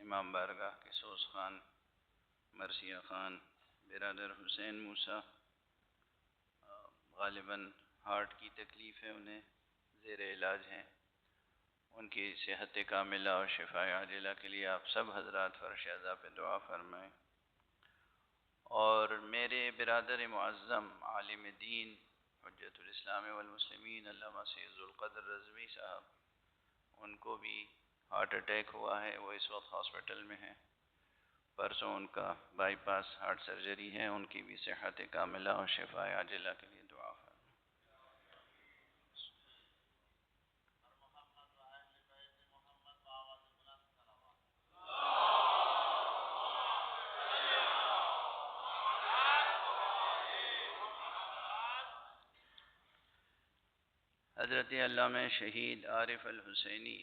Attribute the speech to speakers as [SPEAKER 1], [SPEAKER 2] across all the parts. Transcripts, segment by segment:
[SPEAKER 1] امام بارگاہ کے سوز خان مرثیہ خان برادر حسین موسیٰ غالباً ہارٹ کی تکلیف ہے، انہیں زیر علاج ہیں، ان کی صحت کاملہ اور شفاء عاجلہ کے لیے آپ سب حضرات فرش اعضاء پہ دعا فرمائیں۔ اور میرے برادر معظم عالم دین حجت الاسلام والمسلمین علامہ سید ذوالقدر رضوی صاحب، ان کو بھی ہارٹ اٹیک ہوا ہے، وہ اس وقت ہاسپٹل میں ہیں، پرسوں ان کا بائی پاس ہارٹ سرجری ہے، ان کی بھی صحت کاملہ اور شفاء عاجلہ کے لیے دعا فرمائیں۔ حضرت علامہ شہید عارف الحسینی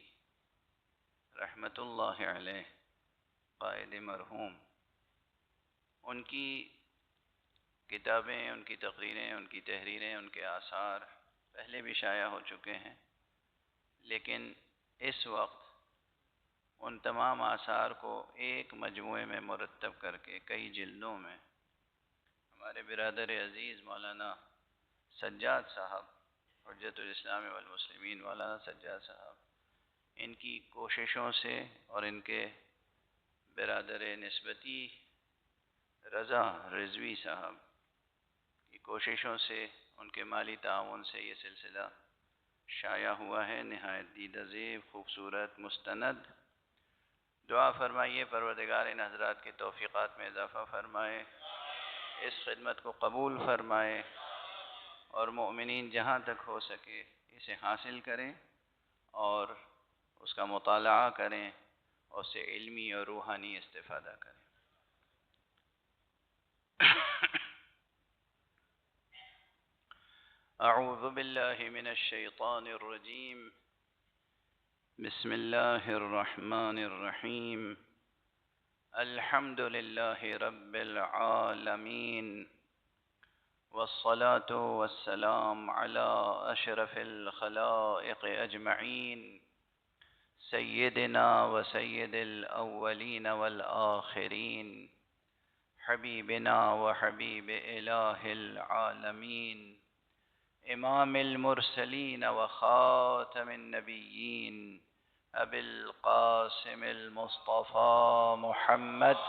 [SPEAKER 1] رحمۃ اللہ علیہ قائد مرحوم، ان کی کتابیں، ان کی تقریریں، ان کی تحریریں، ان کے آثار پہلے بھی شائع ہو چکے ہیں، لیکن اس وقت ان تمام آثار کو ایک مجموعے میں مرتب کر کے کئی جلدوں میں ہمارے برادر عزیز مولانا سجاد صاحب حجت الاسلام والمسلمین مولانا سجاد صاحب، ان کی کوششوں سے اور ان کے برادر نسبتی رضا رضوی صاحب کی کوششوں سے، ان کے مالی تعاون سے یہ سلسلہ شائع ہوا ہے، نہایت دیدہ زیب، خوبصورت، مستند۔ دعا فرمائیے پروردگار ان حضرات کے توفیقات میں اضافہ فرمائے، اس خدمت کو قبول فرمائے، اور مومنین جہاں تک ہو سکے اسے حاصل کریں اور اس کا مطالعہ کریں اور اس سے علمی اور روحانی استفادہ کریں۔ اعوذ باللہ من الشیطان الرجیم، بسم اللہ الرحمن الرحیم، الحمد للہ رب العالمین، والصلاة والسلام على أشرف الخلائق أجمعين، سيدنا وسيد الأولين والآخرين، حبيبنا وحبيب إله العالمين، إمام المرسلين وخاتم النبيين، أبي القاسم المصطفى محمد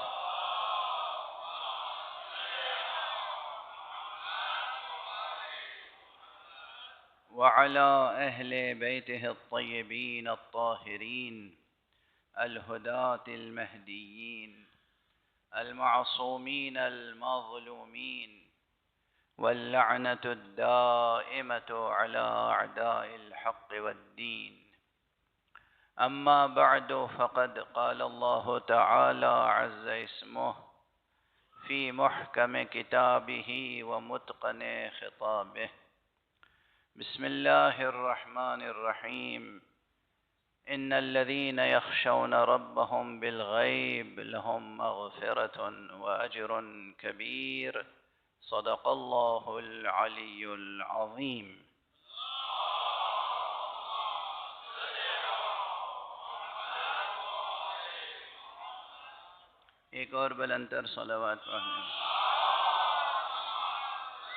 [SPEAKER 1] وعلى أهل بيته الطيبين الطاهرين الهداة المهديين المعصومين المظلومين، واللعنة الدائمة على أعداء الحق والدين. أما بعد، فقد قال الله تعالى عز اسمه في محكم كتابه ومتقن خطابه، بسم الله الرحمن الرحيم، إن الذين يخشون ربهم بالغيب لهم مغفرة وأجر كبير، صدق الله العلي العظيم۔ ایک اور بلندتر صلوات پڑھیں۔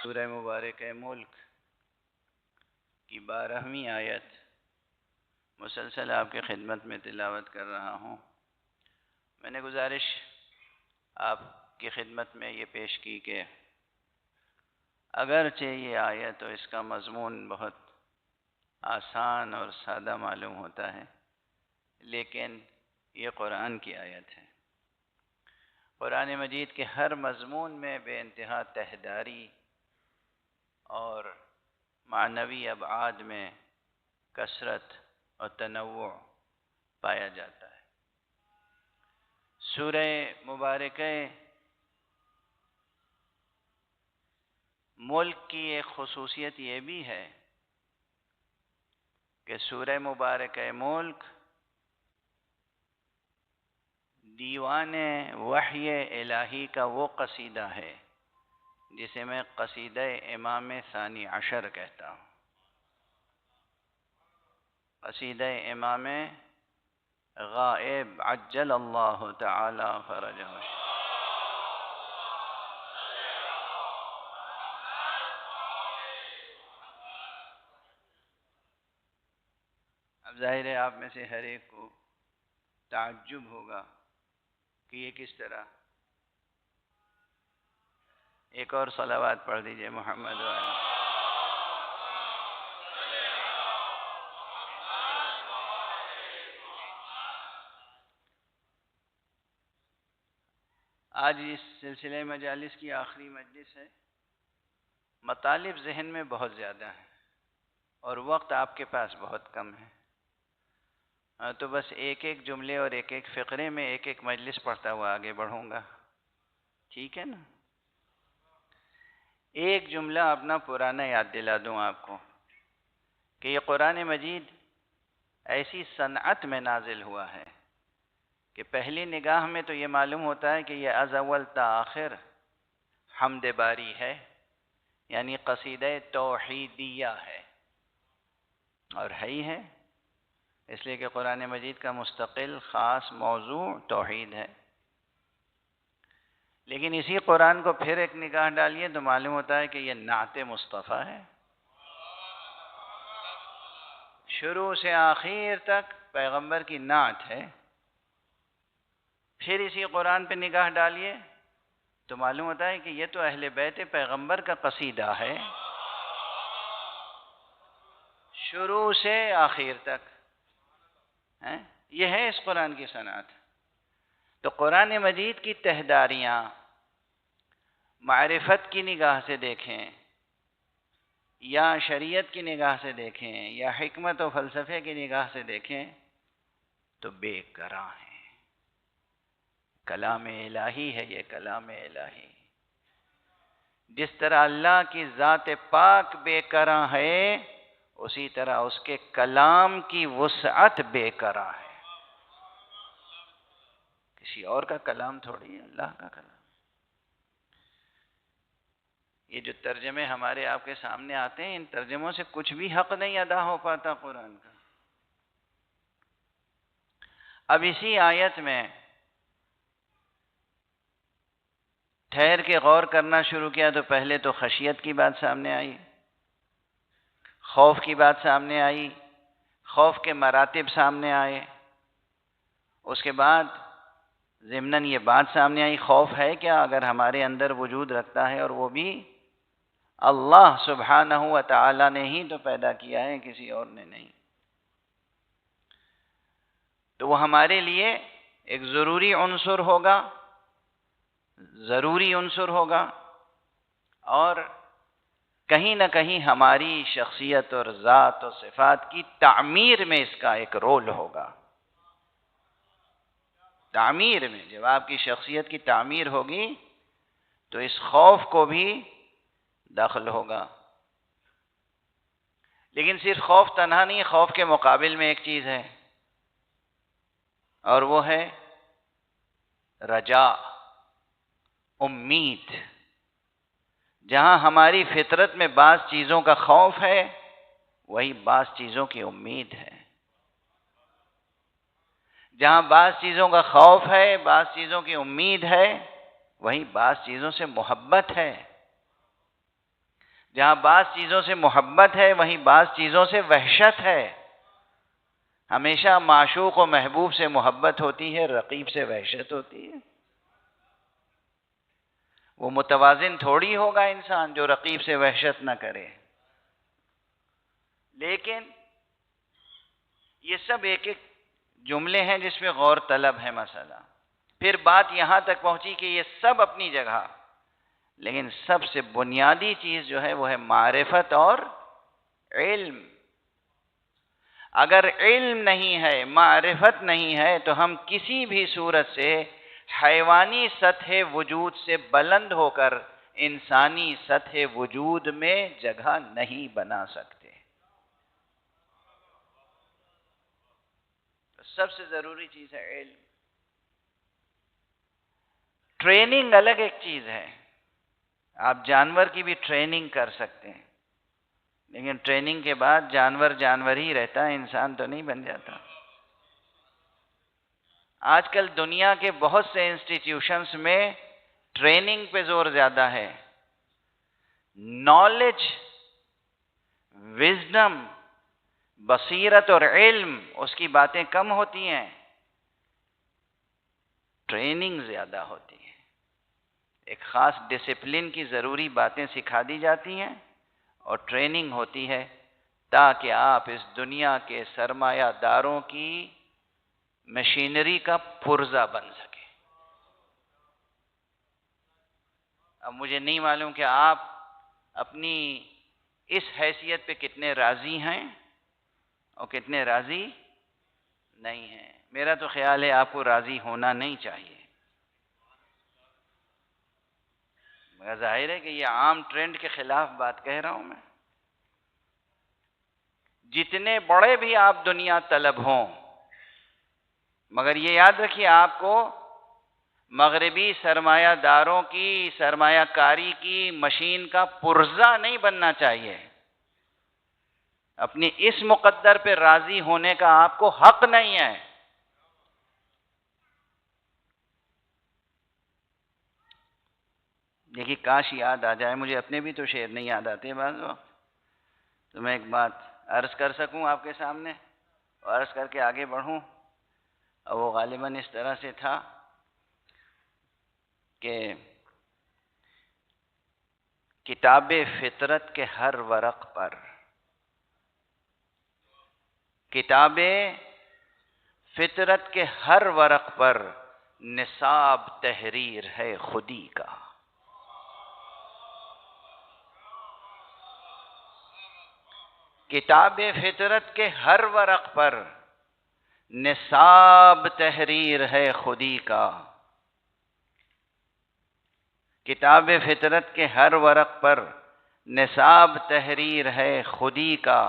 [SPEAKER 1] سورہ مبارکہ ملک کی 12ویں آیت مسلسل آپ کی خدمت میں تلاوت کر رہا ہوں۔ میں نے گزارش آپ کی خدمت میں یہ پیش کی کہ اگرچہ یہ آیت اور اس کا مضمون بہت آسان اور سادہ معلوم ہوتا ہے، لیکن یہ قرآن کی آیت ہے۔ قرآن مجید کے ہر مضمون میں بے انتہا تہداری اور معنوی ابعاد میں کثرت اور تنوع پایا جاتا ہے۔ سورہ مبارکہ ملک کی ایک خصوصیت یہ بھی ہے کہ سورہ مبارکہ ملک دیوان وحی الہی کا وہ قصیدہ ہے جسے میں قصیدہ امام ثانی عشر کہتا ہوں۔ قصیدہ امام غائب عجل اللہ تعالی فرجہ. اب ظاہر ہے آپ میں سے ہر ایک کو تعجب ہوگا کہ یہ کس طرح. ایک اور صلوات پڑھ دیجئے محمد والا. آج اس سلسلے مجالس کی آخری مجلس ہے. مطالب ذہن میں بہت زیادہ ہیں اور وقت آپ کے پاس بہت کم ہے. تو بس ایک ایک جملے اور ایک ایک فقرے میں ایک ایک مجلس پڑھتا ہوا آگے بڑھوں گا. ٹھیک ہے نا؟ ایک جملہ اپنا پرانا یاد دلا دوں آپ کو کہ یہ قرآن مجید ایسی صنعت میں نازل ہوا ہے کہ پہلی نگاہ میں تو یہ معلوم ہوتا ہے کہ یہ از اول تا آخر حمد باری ہے، یعنی قصیدہ توحیدیہ ہے. اور ہے ہی ہے اس لیے کہ قرآن مجید کا مستقل خاص موضوع توحید ہے. لیکن اسی قرآن کو پھر ایک نگاہ ڈالیے تو معلوم ہوتا ہے کہ یہ نعت مصطفیٰ ہے. شروع سے آخر تک پیغمبر کی نعت ہے. پھر اسی قرآن پہ نگاہ ڈالیے تو معلوم ہوتا ہے کہ یہ تو اہل بیت پیغمبر کا قصیدہ ہے شروع سے آخر تک. یہ ہے اس قرآن کی صنعت. تو قرآن مجید کی تہداریاں معرفت کی نگاہ سے دیکھیں یا شریعت کی نگاہ سے دیکھیں یا حکمت و فلسفے کی نگاہ سے دیکھیں تو بے کراں ہیں. کلام الہی ہے یہ، کلام الہی. جس طرح اللہ کی ذات پاک بے کراں ہے اسی طرح اس کے کلام کی وسعت بے کراں ہے. کسی اور کا کلام تھوڑی ہے، اللہ کا کلام. یہ جو ترجمے ہمارے آپ کے سامنے آتے ہیں ان ترجموں سے کچھ بھی حق نہیں ادا ہو پاتا قرآن کا. اب اسی آیت میں ٹھہر کے غور کرنا شروع کیا تو پہلے تو خشیت کی بات سامنے آئی، خوف کی بات سامنے آئی، خوف کے مراتب سامنے آئے. اس کے بعد ضمناً یہ بات سامنے آئی خوف ہے کیا اگر ہمارے اندر وجود رکھتا ہے اور وہ بھی اللہ سبحانہ و تعالی نے ہی تو پیدا کیا ہے، کسی اور نے نہیں. تو وہ ہمارے لیے ایک ضروری عنصر ہوگا، ضروری عنصر ہوگا، اور کہیں نہ کہیں ہماری شخصیت اور ذات و صفات کی تعمیر میں اس کا ایک رول ہوگا. تعمیر میں جب آپ کی شخصیت کی تعمیر ہوگی تو اس خوف کو بھی دخل ہوگا. لیکن صرف خوف تنہا نہیں، خوف کے مقابل میں ایک چیز ہے اور وہ ہے رجا، امید. جہاں ہماری فطرت میں بعض چیزوں کا خوف ہے وہی بعض چیزوں کی امید ہے. جہاں بعض چیزوں کا خوف ہے، بعض چیزوں کی امید ہے، وہیں بعض چیزوں سے محبت ہے. جہاں بعض چیزوں سے محبت ہے وہیں بعض چیزوں سے وحشت ہے. ہمیشہ معشوق و محبوب سے محبت ہوتی ہے، رقیب سے وحشت ہوتی ہے. وہ متوازن تھوڑی ہوگا انسان جو رقیب سے وحشت نہ کرے. لیکن یہ سب ایک ایک جملے ہیں جس میں غور طلب ہے مسئلہ. پھر بات یہاں تک پہنچی کہ یہ سب اپنی جگہ، لیکن سب سے بنیادی چیز جو ہے وہ ہے معرفت اور علم. اگر علم نہیں ہے، معرفت نہیں ہے تو ہم کسی بھی صورت سے حیوانی سطح وجود سے بلند ہو کر انسانی سطح وجود میں جگہ نہیں بنا سکتے. سب سے ضروری چیز ہے علم. ٹریننگ الگ ایک چیز ہے. آپ جانور کی بھی ٹریننگ کر سکتے ہیں، لیکن ٹریننگ کے بعد جانور جانور ہی رہتا ہے، انسان تو نہیں بن جاتا. آج کل دنیا کے بہت سے انسٹیٹیوشنز میں ٹریننگ پہ زور زیادہ ہے، نالج، وزڈم، بصیرت اور علم، اس کی باتیں کم ہوتی ہیں، ٹریننگ زیادہ ہوتی ہے۔ ایک خاص ڈسپلن کی ضروری باتیں سکھا دی جاتی ہیں اور ٹریننگ ہوتی ہے تاکہ آپ اس دنیا کے سرمایہ داروں کی مشینری کا پرزہ بن سکے۔ اب مجھے نہیں معلوم کہ آپ اپنی اس حیثیت پہ کتنے راضی ہیں اور کتنے راضی نہیں ہیں۔ میرا تو خیال ہے آپ کو راضی ہونا نہیں چاہیے، مگر ظاہر ہے کہ یہ عام ٹرینڈ کے خلاف بات کہہ رہا ہوں میں۔ جتنے بڑے بھی آپ دنیا طلب ہوں، مگر یہ یاد رکھیے آپ کو مغربی سرمایہ داروں کی سرمایہ کاری کی مشین کا پرزہ نہیں بننا چاہیے۔ اپنی اس مقدر پہ راضی ہونے کا آپ کو حق نہیں ہے۔ دیکھیے کاش یاد آ جائے، مجھے اپنے بھی تو شعر نہیں یاد آتے بعض وقت، تو میں ایک بات عرض کر سکوں آپ کے سامنے اور عرض کر کے آگے بڑھوں، اور وہ غالباً اس طرح سے تھا کہ کتاب فطرت کے ہر ورق پر، کتاب فطرت کے ہر ورق پر نصاب تحریر ہے خودی کا۔ کتاب فطرت کے ہر ورق پر نصاب تحریر ہے خودی کا۔ کتاب فطرت کے ہر ورق پر نصاب تحریر ہے خودی کا۔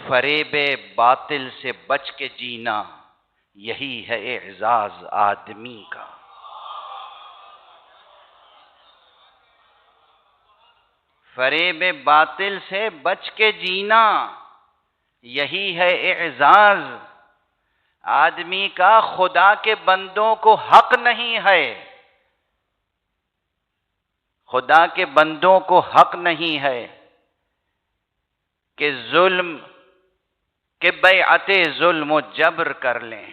[SPEAKER 1] فریب باطل سے بچ کے جینا یہی ہے اعزاز آدمی کا۔ فریب باطل سے بچ کے جینا یہی ہے اعزاز آدمی کا۔ خدا کے بندوں کو حق نہیں ہے، خدا کے بندوں کو حق نہیں ہے کہ ظلم کہ بیعت ظلم و جبر کر لیں۔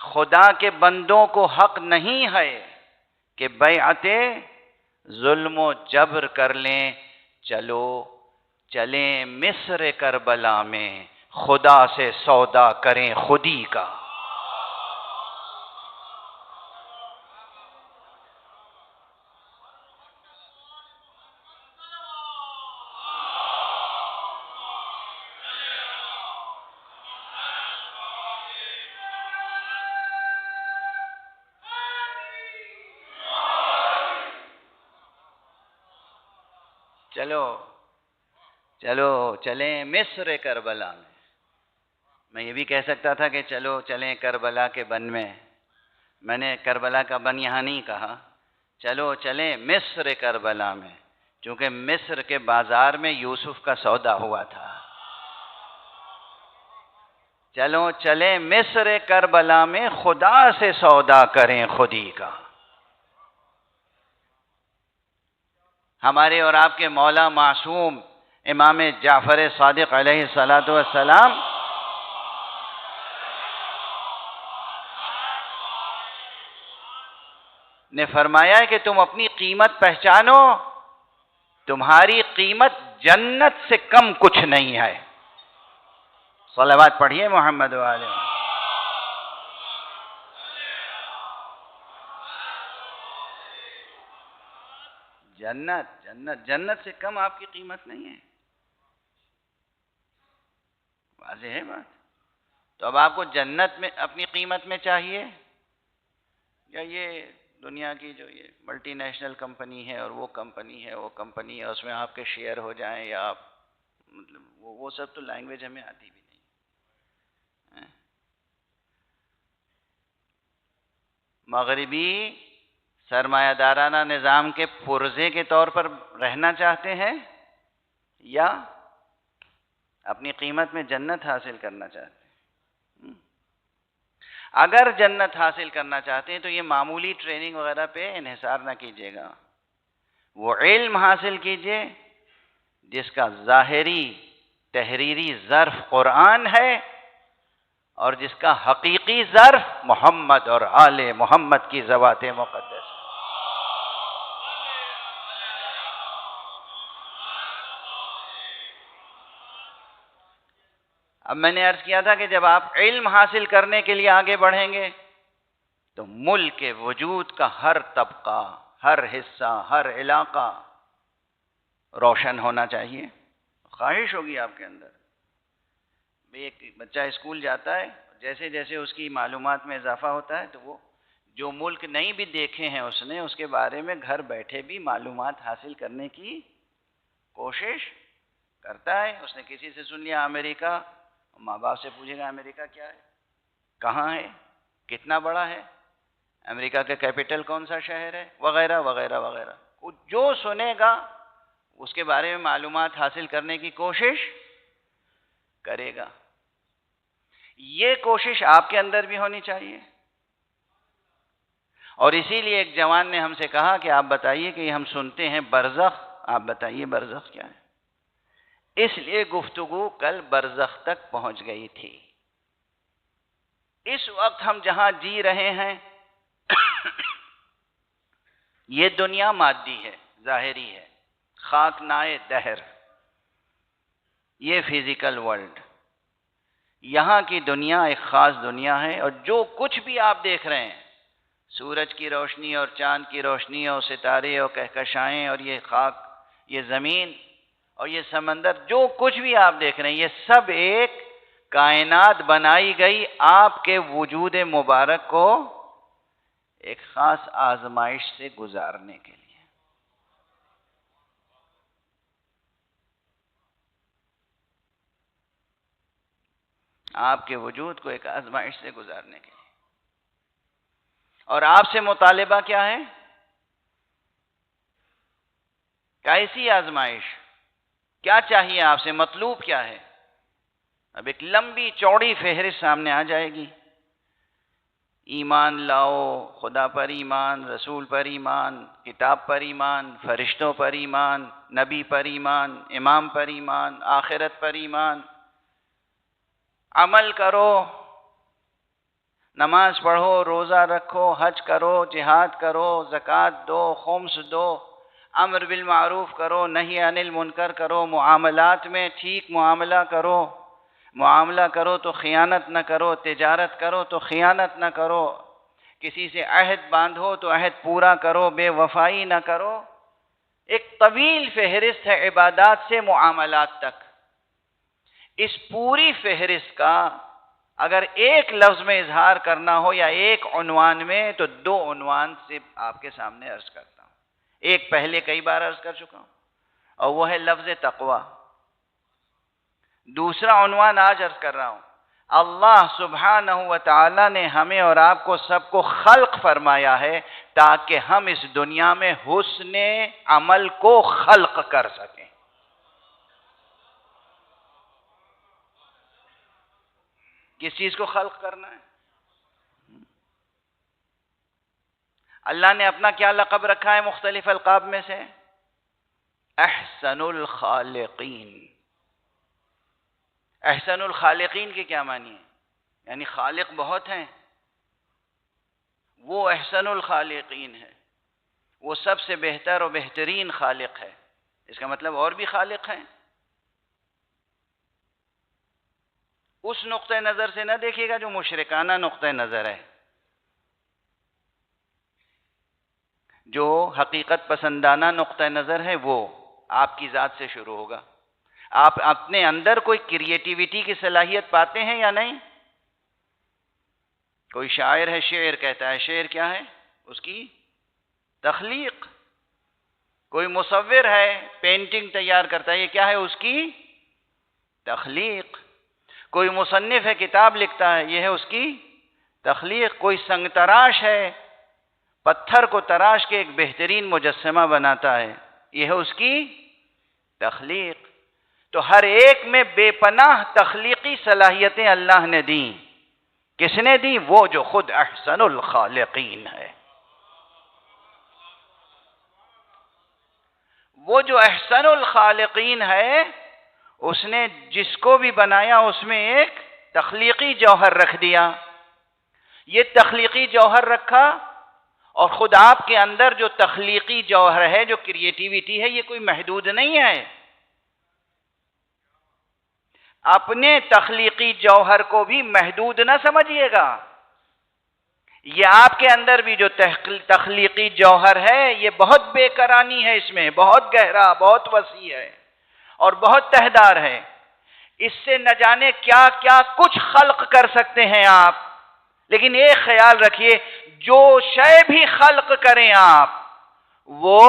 [SPEAKER 1] خدا کے بندوں کو حق نہیں ہے کہ بیعت ظلم و جبر کر لیں۔ چلو چلیں مصر کربلا میں خدا سے سودا کریں خودی کا۔ چلو چلیں مصر کربلا میں یہ بھی کہہ سکتا تھا کہ چلو چلیں کربلا کے بن میں نے کربلا کا بن یہاں نہیں کہا، چلو چلیں مصر کربلا میں، چونکہ مصر کے بازار میں یوسف کا سودا ہوا تھا۔ چلو چلیں مصر کربلا میں خدا سے سودا کریں خودی کا۔ ہمارے اور آپ کے مولا معصوم امام جعفر صادق علیہ السلام نے فرمایا ہے کہ تم اپنی قیمت پہچانو، تمہاری قیمت جنت سے کم کچھ نہیں ہے۔ صلوات پڑھیے محمد والے۔ جنت سے کم آپ کی قیمت نہیں ہے، واضح ہے بات۔ تو اب آپ کو جنت میں اپنی قیمت میں چاہیے یا یہ دنیا کی جو یہ ملٹی نیشنل کمپنی ہے اور وہ کمپنی ہے اور اس میں آپ کے شیئر ہو جائیں، یا آپ مطلب وہ سب تو لینگویج ہمیں آتی بھی نہیں۔ مغربی سرمایہ دارانہ نظام کے پرزے کے طور پر رہنا چاہتے ہیں یا اپنی قیمت میں جنت حاصل کرنا چاہتے ہیں؟ اگر جنت حاصل کرنا چاہتے ہیں تو یہ معمولی ٹریننگ وغیرہ پہ انحصار نہ کیجیے گا، وہ علم حاصل کیجیے جس کا ظاہری تحریری ظرف قرآن ہے اور جس کا حقیقی ظرف محمد اور آل محمد کی ذوات مقدس۔ اب میں نے عرض کیا تھا کہ جب آپ علم حاصل کرنے کے لیے آگے بڑھیں گے تو ملک کے وجود کا ہر طبقہ، ہر حصہ، ہر علاقہ روشن ہونا چاہیے۔ خواہش ہوگی آپ کے اندر، ایک بچہ اسکول جاتا ہے، جیسے جیسے اس کی معلومات میں اضافہ ہوتا ہے تو وہ جو ملک نہیں بھی دیکھے ہیں اس نے، اس کے بارے میں گھر بیٹھے بھی معلومات حاصل کرنے کی کوشش کرتا ہے۔ اس نے کسی سے سن لیا امریکہ، ماں باپ سے پوچھے گا امریکہ کیا ہے، کہاں ہے، کتنا بڑا ہے، امریکہ کا کیپٹل کون سا شہر ہے، وغیرہ وغیرہ وغیرہ۔ جو سنے گا اس کے بارے میں معلومات حاصل کرنے کی کوشش کرے گا۔ یہ کوشش آپ کے اندر بھی ہونی چاہیے۔ اور اسی لیے ایک جوان نے ہم سے کہا کہ آپ بتائیے کہ ہم سنتے ہیں برزخ، آپ بتائیے برزخ کیا ہے؟ اس لیے گفتگو کل برزخ تک پہنچ گئی تھی۔ اس وقت ہم جہاں جی رہے ہیں یہ دنیا مادی ہے، ظاہری ہے، خاک نائے دہر، یہ فزیکل ورلڈ۔ یہاں کی دنیا ایک خاص دنیا ہے، اور جو کچھ بھی آپ دیکھ رہے ہیں، سورج کی روشنی اور چاند کی روشنی اور ستارے اور کہکشائیں اور یہ خاک، یہ زمین اور یہ سمندر، جو کچھ بھی آپ دیکھ رہے ہیں، یہ سب ایک کائنات بنائی گئی آپ کے وجود مبارک کو ایک خاص آزمائش سے گزارنے کے لیے۔ آپ کے وجود کو ایک آزمائش سے گزارنے کے لیے۔ اور آپ سے مطالبہ کیا ہے؟ کیسی آزمائش؟ کیا چاہیے آپ سے؟ مطلوب کیا ہے؟ اب ایک لمبی چوڑی فہرست سامنے آ جائے گی۔ ایمان لاؤ، خدا پر ایمان، رسول پر ایمان، کتاب پر ایمان، فرشتوں پر ایمان، نبی پر ایمان، امام پر ایمان، آخرت پر ایمان، عمل کرو، نماز پڑھو، روزہ رکھو، حج کرو، جہاد کرو، زکوٰۃ دو، خمس دو، امر بالمعروف کرو، نہی عن المنکر کرو، معاملات میں ٹھیک معاملہ کرو، معاملہ کرو تو خیانت نہ کرو، تجارت کرو تو خیانت نہ کرو، کسی سے عہد باندھو تو عہد پورا کرو، بے وفائی نہ کرو۔ ایک طویل فہرست ہے عبادات سے معاملات تک۔ اس پوری فہرست کا اگر ایک لفظ میں اظہار کرنا ہو یا ایک عنوان میں، تو دو عنوان سے آپ کے سامنے عرض کرتا ہوں۔ ایک پہلے کئی بار عرض کر چکا ہوں، اور وہ ہے لفظ تقوی۔ دوسرا عنوان آج عرض کر رہا ہوں۔ اللہ سبحانہ و تعالی نے ہمیں اور آپ کو سب کو خلق فرمایا ہے تاکہ ہم اس دنیا میں حسن عمل کو خلق کر سکیں۔ کس چیز کو خلق کرنا ہے؟ اللہ نے اپنا کیا لقب رکھا ہے مختلف القاب میں سے؟ احسن الخالقین۔ احسن الخالقین کے کیا معنی ہے؟ یعنی خالق بہت ہیں، وہ احسن الخالقین ہے، وہ سب سے بہتر و بہترین خالق ہے۔ اس کا مطلب اور بھی خالق ہیں۔ اس نقطہ نظر سے نہ دیکھیے گا جو مشرکانہ نقطہ نظر ہے، جو حقیقت پسندانہ نقطہ نظر ہے، وہ آپ کی ذات سے شروع ہوگا۔ آپ اپنے اندر کوئی کریٹیویٹی کی صلاحیت پاتے ہیں یا نہیں؟ کوئی شاعر ہے، شعر کہتا ہے، شعر کیا ہے؟ اس کی تخلیق۔ کوئی مصور ہے، پینٹنگ تیار کرتا ہے، یہ کیا ہے؟ اس کی تخلیق۔ کوئی مصنف ہے، کتاب لکھتا ہے، یہ ہے اس کی تخلیق۔ کوئی سنگ تراش ہے، پتھر کو تراش کے ایک بہترین مجسمہ بناتا ہے، یہ ہے اس کی تخلیق۔ تو ہر ایک میں بے پناہ تخلیقی صلاحیتیں اللہ نے دیں کس نے دی؟ وہ جو خود احسن الخالقین ہے، وہ جو احسن الخالقین ہے، اس نے جس کو بھی بنایا اس میں ایک تخلیقی جوہر رکھ دیا. یہ تخلیقی جوہر رکھا، اور خود آپ کے اندر جو تخلیقی جوہر ہے، جو کریٹیویٹی ہے، یہ کوئی محدود نہیں ہے. اپنے تخلیقی جوہر کو بھی محدود نہ سمجھیے گا. یہ آپ کے اندر بھی جو تخلیقی جوہر ہے، یہ بہت بے کرانی ہے، اس میں بہت گہرا، بہت وسیع ہے اور بہت تہدار ہے. اس سے نہ جانے کیا کیا کچھ خلق کر سکتے ہیں آپ. لیکن ایک خیال رکھیے، جو شے بھی خلق کریں آپ، وہ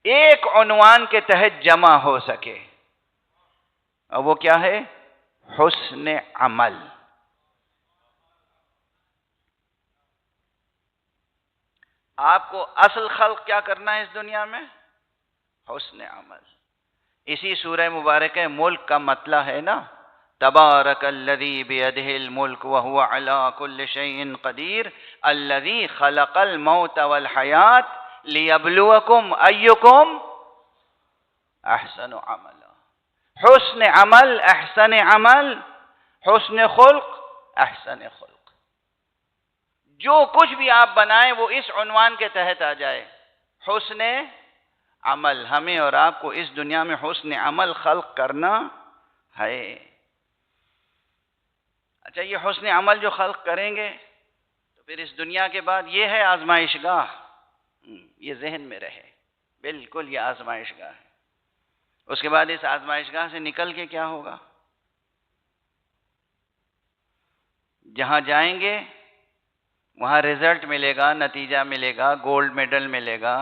[SPEAKER 1] ایک عنوان کے تحت جمع ہو سکے، اور وہ کیا ہے؟ حسن عمل. آپ کو اصل خلق کیا کرنا ہے اس دنیا میں؟ حسن عمل. اسی سورہ مبارکہ ملک کا مطلع ہے نا، تبارک الذی بیدہ الملک وہو علی کل شیء قدیر الذی خلق الموت والحیات لیبلوکم ایکم احسن عملا. حسن عمل، احسن عمل، حسن خلق، احسن خلق. جو کچھ بھی آپ بنائیں وہ اس عنوان کے تحت آ جائے، حسن عمل. ہمیں اور آپ کو اس دنیا میں حسن عمل خلق کرنا ہے. اچھا، یہ حسن عمل جو خلق کریں گے تو پھر اس دنیا کے بعد یہ ہے آزمائش گاہ. یہ ذہن میں رہے، بالکل یہ آزمائش گاہ ہے. اس کے بعد اس آزمائش گاہ سے نکل کے کیا ہوگا؟ جہاں جائیں گے وہاں رزلٹ ملے گا، نتیجہ ملے گا، گولڈ میڈل ملے گا،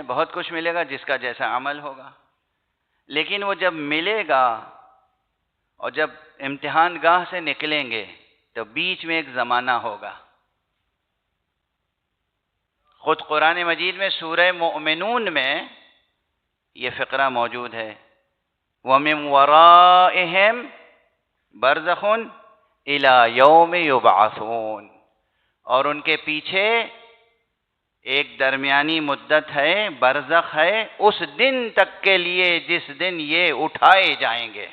[SPEAKER 1] بہت کچھ ملے گا جس کا جیسا عمل ہوگا. لیکن وہ جب ملے گا اور جب امتحان گاہ سے نکلیں گے تو بیچ میں ایک زمانہ ہوگا. خود قرآن مجید میں سورہ مؤمنون میں یہ فقرہ موجود ہے، وَمِن وَرَائِهِمْ بَرْزَخٌ إِلَى يَوْمِ يُبْعَثُونَ. اور ان کے پیچھے ایک درمیانی مدت ہے، برزخ ہے، اس دن تک کے لیے جس دن یہ اٹھائے جائیں گے.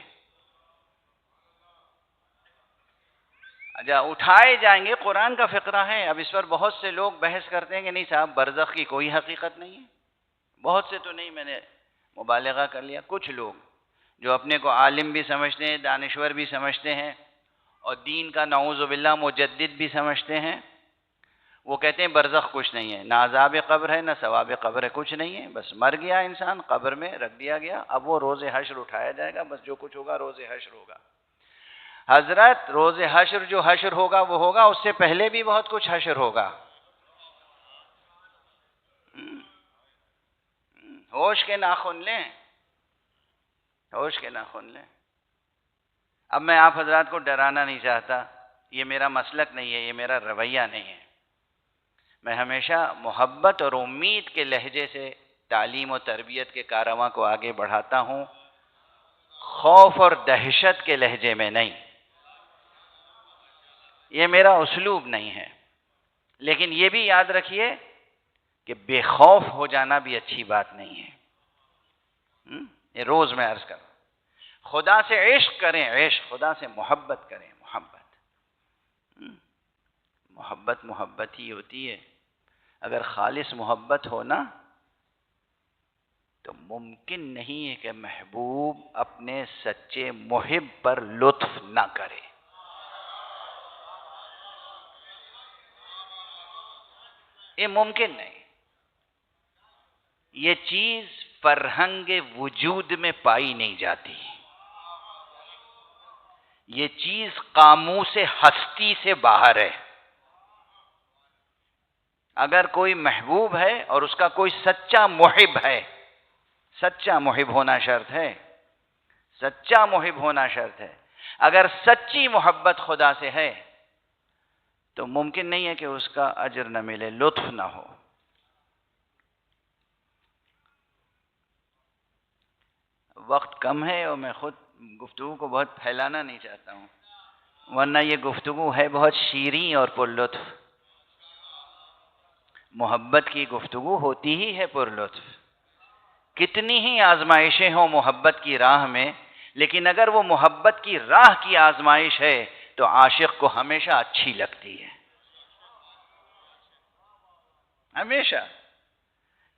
[SPEAKER 1] اچھا، اٹھائے جائیں گے قرآن کا فقرہ ہے. اب اس پر بہت سے لوگ بحث کرتے ہیں کہ نہیں صاحب برزخ کی کوئی حقیقت نہیں ہے. بہت سے تو نہیں، میں نے مبالغہ کر لیا. کچھ لوگ جو اپنے کو عالم بھی سمجھتے ہیں، دانشور بھی سمجھتے ہیں، اور دین کا نعوذ باللہ مجدد بھی سمجھتے ہیں، وہ کہتے ہیں برزخ کچھ نہیں ہے، نہ عذاب قبر ہے نہ ثواب قبر ہے، کچھ نہیں ہے، بس مر گیا انسان، قبر میں رکھ دیا گیا، اب وہ روز حشر اٹھایا جائے گا، بس جو کچھ ہوگا روز حشر ہوگا. حضرت روز حشر جو حشر ہوگا وہ ہوگا، اس سے پہلے بھی بہت کچھ حشر ہوگا. ہوش کے ناخن لیں، ہوش کے ناخن لیں. اب میں آپ حضرات کو ڈرانا نہیں چاہتا، یہ میرا مسلک نہیں ہے، یہ میرا رویہ نہیں ہے. میں ہمیشہ محبت اور امید کے لہجے سے تعلیم و تربیت کے کاررواں کو آگے بڑھاتا ہوں، خوف اور دہشت کے لہجے میں نہیں. یہ میرا اسلوب نہیں ہے. لیکن یہ بھی یاد رکھیے کہ بے خوف ہو جانا بھی اچھی بات نہیں ہے. یہ روز میں عرض کروں، خدا سے عشق کریں، عشق، خدا سے محبت کریں، محبت. محبت محبت ہی ہوتی ہے. اگر خالص محبت ہو نا تو ممکن نہیں ہے کہ محبوب اپنے سچے محب پر لطف نہ کرے. یہ ممکن نہیں. یہ چیز فرہنگ وجود میں پائی نہیں جاتی. یہ چیز قاموس ہستی سے باہر ہے. اگر کوئی محبوب ہے اور اس کا کوئی سچا محب ہے، سچا محب ہونا شرط ہے، سچا محب ہونا شرط ہے. اگر سچی محبت خدا سے ہے تو ممکن نہیں ہے کہ اس کا اجر نہ ملے، لطف نہ ہو. وقت کم ہے اور میں خود گفتگو کو بہت پھیلانا نہیں چاہتا ہوں. ورنہ یہ گفتگو ہے بہت شیریں اور پرلطف، محبت کی گفتگو ہوتی ہی ہے پرلطف. کتنی ہی آزمائشیں ہوں محبت کی راہ میں، لیکن اگر وہ محبت کی راہ کی آزمائش ہے تو عاشق کو ہمیشہ اچھی لگتی ہے، ہمیشہ.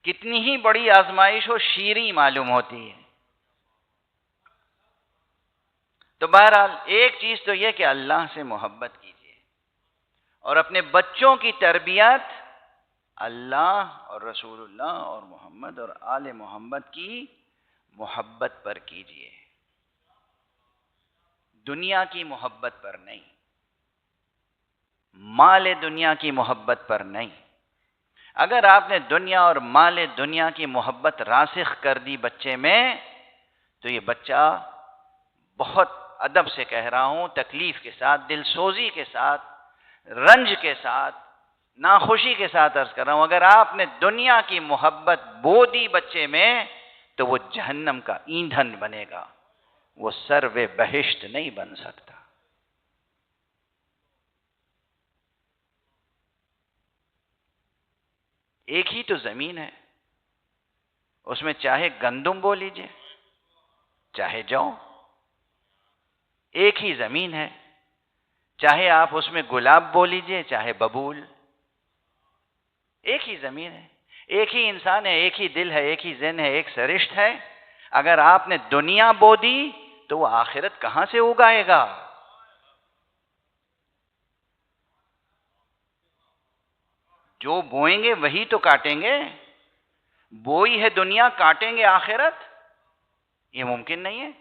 [SPEAKER 1] کتنی ہی بڑی آزمائش ہو شیریں معلوم ہوتی ہے. تو بہرحال ایک چیز تو یہ کہ اللہ سے محبت کیجیے، اور اپنے بچوں کی تربیت اللہ اور رسول اللہ اور محمد اور آل محمد کی محبت پر کیجیے، دنیا کی محبت پر نہیں، مال دنیا کی محبت پر نہیں. اگر آپ نے دنیا اور مال دنیا کی محبت راسخ کر دی بچے میں تو یہ بچہ، بہت ادب سے کہہ رہا ہوں، تکلیف کے ساتھ، دل سوزی کے ساتھ، رنج کے ساتھ، ناخوشی کے ساتھ عرض کر رہا ہوں، اگر آپ نے دنیا کی محبت بو دی بچے میں تو وہ جہنم کا ایندھن بنے گا، وہ سرو بہشت نہیں بن سکتا. ایک ہی تو زمین ہے، اس میں چاہے گندم بو لیجئے چاہے جو، ایک ہی زمین ہے، چاہے آپ اس میں گلاب بو لیجئے چاہے ببول، ایک ہی زمین ہے، ایک ہی انسان ہے، ایک ہی دل ہے، ایک ہی ذہن ہے، ایک سرشت ہے. اگر آپ نے دنیا بو دی تو وہ آخرت کہاں سے اگائے گا؟ جو بوئیں گے وہی تو کاٹیں گے. بوئی ہے دنیا، کاٹیں گے آخرت؟ یہ ممکن نہیں ہے.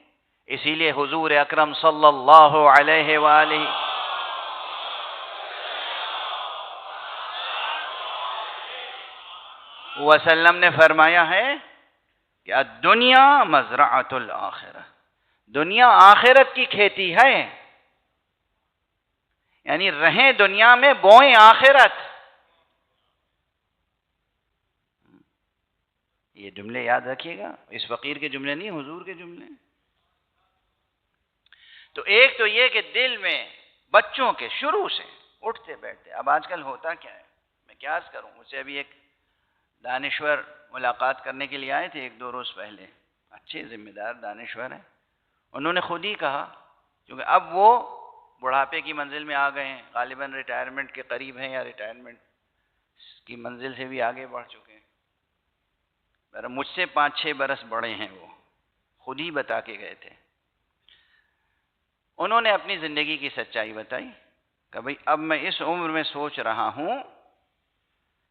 [SPEAKER 1] اسی لیے حضور اکرم صلی اللہ علیہ وآلہ وسلم نے فرمایا ہے کہ دنیا مزرعۃ الآخرہ، دنیا آخرت کی کھیتی ہے. یعنی رہیں دنیا میں، بوئیں آخرت. یہ جملے یاد رکھیے گا، اس فقیر کے جملے نہیں، حضور کے جملے. تو ایک تو یہ کہ دل میں بچوں کے شروع سے اٹھتے بیٹھتے، اب آج کل ہوتا کیا ہے، میں کیا عرض کروں. مجھ سے ابھی ایک دانشور ملاقات کرنے کے لیے آئے تھے 1-2 روز پہلے، اچھے ذمہ دار دانشور ہیں. انہوں نے خود ہی کہا، کیونکہ اب وہ بڑھاپے کی منزل میں آ گئے ہیں، غالباً ریٹائرمنٹ کے قریب ہیں یا ریٹائرمنٹ کی منزل سے بھی آگے بڑھ چکے ہیں. مجھ سے 5-6 برس بڑے ہیں. وہ خود ہی بتا کے گئے تھے. انہوں نے اپنی زندگی کی سچائی بتائی کہ بھئی اب میں اس عمر میں سوچ رہا ہوں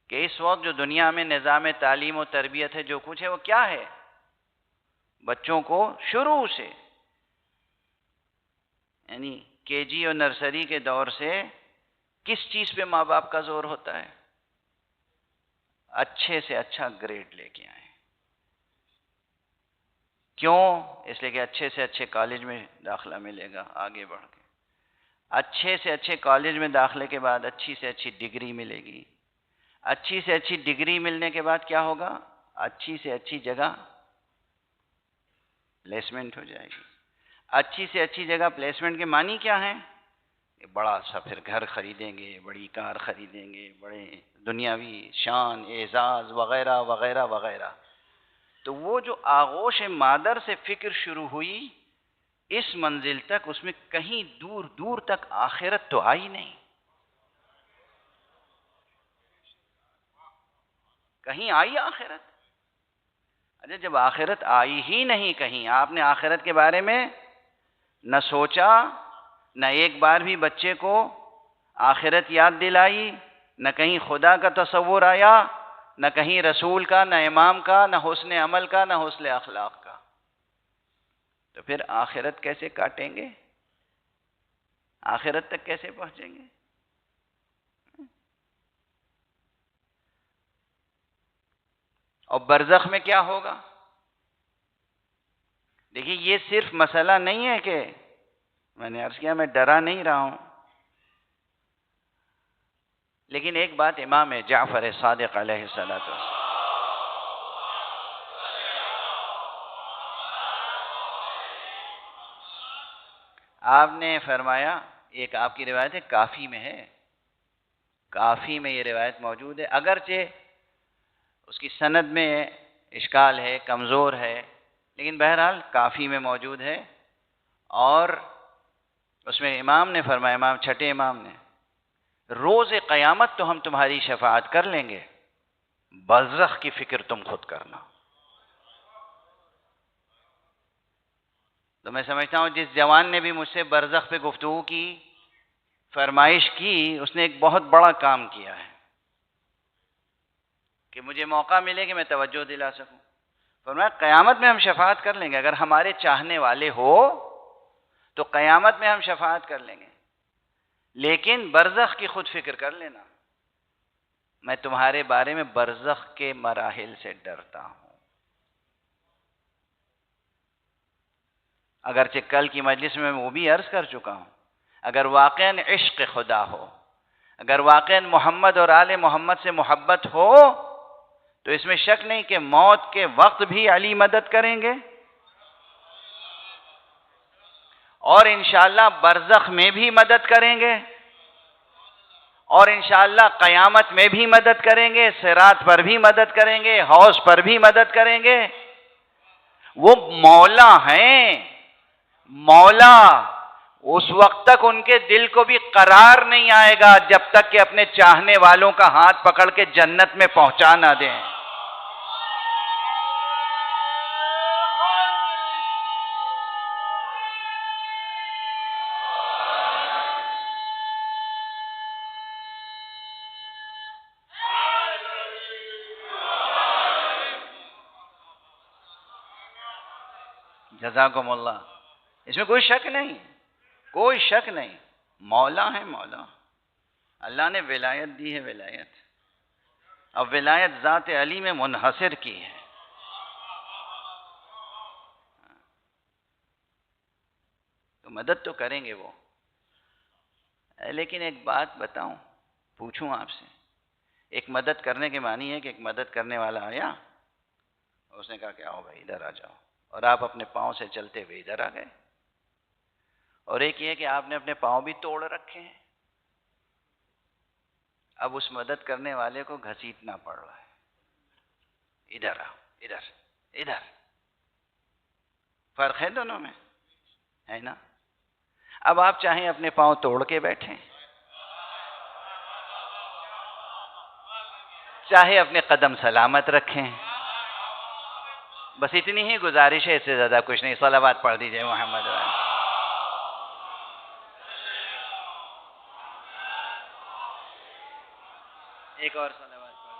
[SPEAKER 1] کہ اس وقت جو دنیا میں نظام تعلیم و تربیت ہے، جو کچھ ہے، وہ کیا ہے. بچوں کو شروع سے، یعنی کے جی اور نرسری کے دور سے کس چیز پہ ماں باپ کا زور ہوتا ہے؟ اچھے سے اچھا گریڈ لے کے آئیں. کیوں؟ اس لیے کہ اچھے سے اچھے کالج میں داخلہ ملے گا آگے بڑھ کے. اچھے سے اچھے کالج میں داخلے کے بعد اچھی سے اچھی ڈگری ملے گی. اچھی سے اچھی ڈگری ملنے کے بعد کیا ہوگا؟ اچھی سے اچھی جگہ پلیسمنٹ ہو جائے گی. اچھی سے اچھی جگہ پلیسمنٹ کے معنی کیا ہیں؟ بڑا سا پھر گھر خریدیں گے، بڑی کار خریدیں گے، بڑے دنیاوی شان اعزاز وغیرہ وغیرہ وغیرہ. تو وہ جو آغوش مادر سے فکر شروع ہوئی اس منزل تک، اس میں کہیں دور دور تک آخرت تو آئی نہیں. کہیں آئی آخرت؟ اچھا جب آخرت آئی ہی نہیں کہیں، آپ نے آخرت کے بارے میں نہ سوچا، نہ ایک بار بھی بچے کو آخرت یاد دلائی، نہ کہیں خدا کا تصور آیا، نہ کہیں رسول کا، نہ امام کا، نہ حسن عمل کا، نہ حسن اخلاق کا، تو پھر آخرت کیسے کاٹیں گے؟ آخرت تک کیسے پہنچیں گے؟ اور برزخ میں کیا ہوگا؟ دیکھیے یہ صرف مسئلہ نہیں ہے کہ میں نے عرض کیا میں ڈرا نہیں رہا ہوں، لیکن ایک بات امام جعفر صادق علیہ الصلوۃ والسلام، آپ نے فرمایا ایک آپ کی روایت ہے کافی میں ہے، کافی میں یہ روایت موجود ہے، اگرچہ اس کی سند میں اشکال ہے، کمزور ہے، لیکن بہرحال کافی میں موجود ہے۔ اور اس میں امام نے فرمایا، امام چھٹے امام نے، روز قیامت تو ہم تمہاری شفاعت کر لیں گے، برزخ کی فکر تم خود کرنا۔ تو میں سمجھتا ہوں جس جوان نے بھی مجھ سے برزخ پہ گفتگو کی، فرمائش کی، اس نے ایک بہت بڑا کام کیا ہے کہ مجھے موقع ملے کہ میں توجہ دلا سکوں۔ فرمایا قیامت میں ہم شفاعت کر لیں گے، اگر ہمارے چاہنے والے ہو تو قیامت میں ہم شفاعت کر لیں گے، لیکن برزخ کی خود فکر کر لینا، میں تمہارے بارے میں برزخ کے مراحل سے ڈرتا ہوں۔ اگرچہ کل کی مجلس میں وہ بھی عرض کر چکا ہوں، اگر واقعاً عشق خدا ہو، اگر واقعاً محمد اور آل محمد سے محبت ہو، تو اس میں شک نہیں کہ موت کے وقت بھی علی مدد کریں گے، اور انشاءاللہ برزخ میں بھی مدد کریں گے، اور انشاءاللہ قیامت میں بھی مدد کریں گے، صراط پر بھی مدد کریں گے، حوض پر بھی مدد کریں گے۔ وہ مولا ہیں، مولا۔ اس وقت تک ان کے دل کو بھی قرار نہیں آئے گا جب تک کہ اپنے چاہنے والوں کا ہاتھ پکڑ کے جنت میں پہنچا نہ دیں۔ جزاکم اللہ۔ اس میں کوئی شک نہیں، کوئی شک نہیں، مولا ہے مولا۔ اللہ نے ولایت دی ہے، ولایت، اب ولایت ذات علی میں منحصر کی ہے۔ تو مدد تو کریں گے وہ، لیکن ایک بات بتاؤں، پوچھوں آپ سے، ایک مدد کرنے کے معنی ہے کہ ایک مدد کرنے والا آیا، اس نے کہا کہ آؤ بھائی ادھر آ جاؤ، اور آپ اپنے پاؤں سے چلتے ہوئے ادھر آ گئے، اور ایک یہ کہ آپ نے اپنے پاؤں بھی توڑ رکھے ہیں، اب اس مدد کرنے والے کو گھسیٹنا پڑ رہا ہے، ادھر آؤ، ادھر ادھر، فرق ہے دونوں میں، ہے نا؟ اب آپ چاہیں اپنے پاؤں توڑ کے بیٹھیں، چاہے اپنے قدم سلامت رکھیں، بس اتنی ہی گزارش ہے، اس سے زیادہ کچھ نہیں۔ صلوات پڑھ دیجئے محمد علیہ۔ ایک اور صلوات پڑھ۔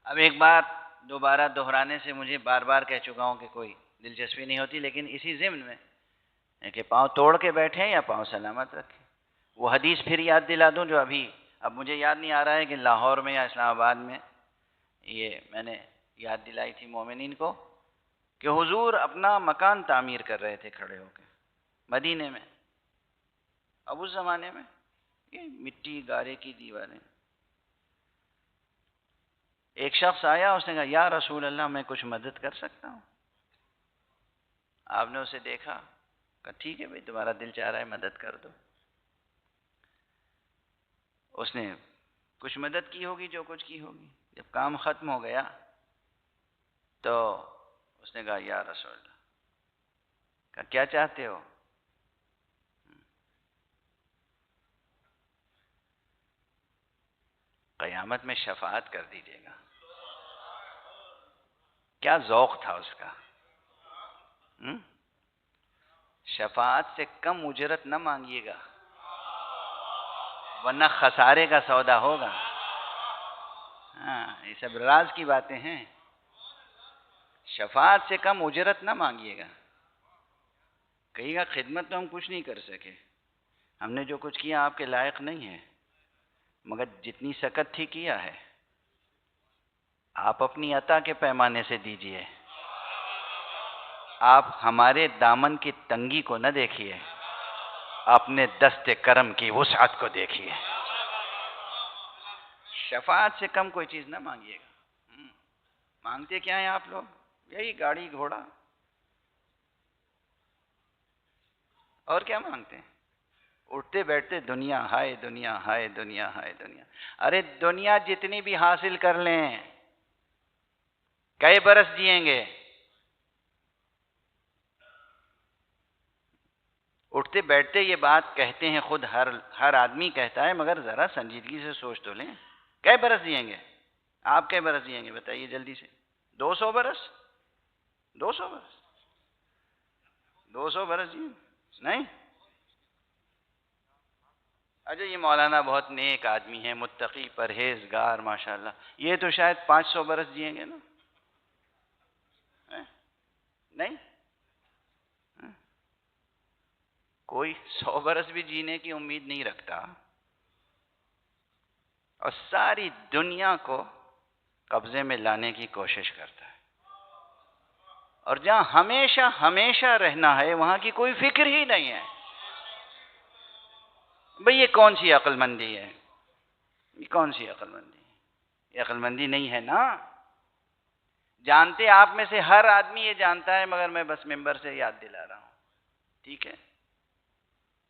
[SPEAKER 1] اب ایک بات دوبارہ دہرانے سے مجھے بار بار کہہ چکا ہوں کہ کوئی دلچسپی نہیں ہوتی، لیکن اسی ضمن میں کہ پاؤں توڑ کے بیٹھیں یا پاؤں سلامت رکھیں۔ وہ حدیث پھر یاد دلا دوں جو ابھی اب مجھے یاد نہیں آ رہا ہے کہ لاہور میں یا اسلام آباد میں یہ میں نے یاد دلائی تھی مومنین کو، کہ حضور اپنا مکان تعمیر کر رہے تھے کھڑے ہو کے مدینے میں۔ اب اس زمانے میں یہ مٹی گارے کی دیواریں، ایک شخص آیا، اس نے کہا یا رسول اللہ میں کچھ مدد کر سکتا ہوں؟ آپ نے اسے دیکھا، کہا ٹھیک ہے بھائی، تمہارا دل چاہ رہا ہے مدد کر دو۔ اس نے کچھ مدد کی ہوگی، جو کچھ کی ہوگی، جب کام ختم ہو گیا تو اس نے کہا یا رسول اللہ، کہا کیا چاہتے ہو؟ قیامت میں شفاعت کر دیجیے گا۔ کیا ذوق تھا اس کا! شفاعت سے کم اجرت نہ مانگیے گا، ورنہ خسارے کا سودا ہوگا۔ ہاں، یہ سب راز کی باتیں ہیں۔ شفاعت سے کم اجرت نہ مانگیے گا. کہیے گا خدمت تو ہم کچھ نہیں کر سکے، ہم نے جو کچھ کیا آپ کے لائق نہیں ہے، مگر جتنی سکت تھی کیا ہے. آپ اپنی عطا کے پیمانے سے دیجئے، آپ ہمارے دامن کی تنگی کو نہ دیکھیے، اپنے دست کرم کی وسعت کو دیکھیے. شفاعت سے کم کوئی چیز نہ مانگیے گا. مانگتے کیا ہیں آپ لوگ؟ یہی گاڑی گھوڑا، اور کیا مانگتے ہیں؟ اٹھتے بیٹھتے دنیا ہائے دنیا ہائے دنیا ہائے دنیا. ارے دنیا جتنی بھی حاصل کر لیں، کئی برس جئیں گے؟ اٹھتے بیٹھتے یہ بات کہتے ہیں، خود ہر آدمی کہتا ہے، مگر ذرا سنجیدگی سے سوچ تو لیں. کئی برس جئیں گے؟ آپ کئی برس جئیں گے بتائیے جلدی سے؟ 200 برس؟ 200 برس؟ 200 برس جی نہیں. اچھا یہ مولانا بہت نیک آدمی ہے، متقی پرہیزگار ماشاءاللہ، یہ تو شاید 500 برس جئیں گے نا؟ نہیں، کوئی 100 برس بھی جینے کی امید نہیں رکھتا، اور ساری دنیا کو قبضے میں لانے کی کوشش کرتا ہے. اور جہاں ہمیشہ ہمیشہ رہنا ہے وہاں کی کوئی فکر ہی نہیں ہے. بھئی یہ کون سی عقل مندی ہے؟ یہ کون سی عقل مندی ہے؟ یہ عقل مندی نہیں ہے نا. جانتے آپ میں سے ہر آدمی یہ جانتا ہے، مگر میں بس ممبر سے یاد دلا رہا ہوں. ٹھیک ہے،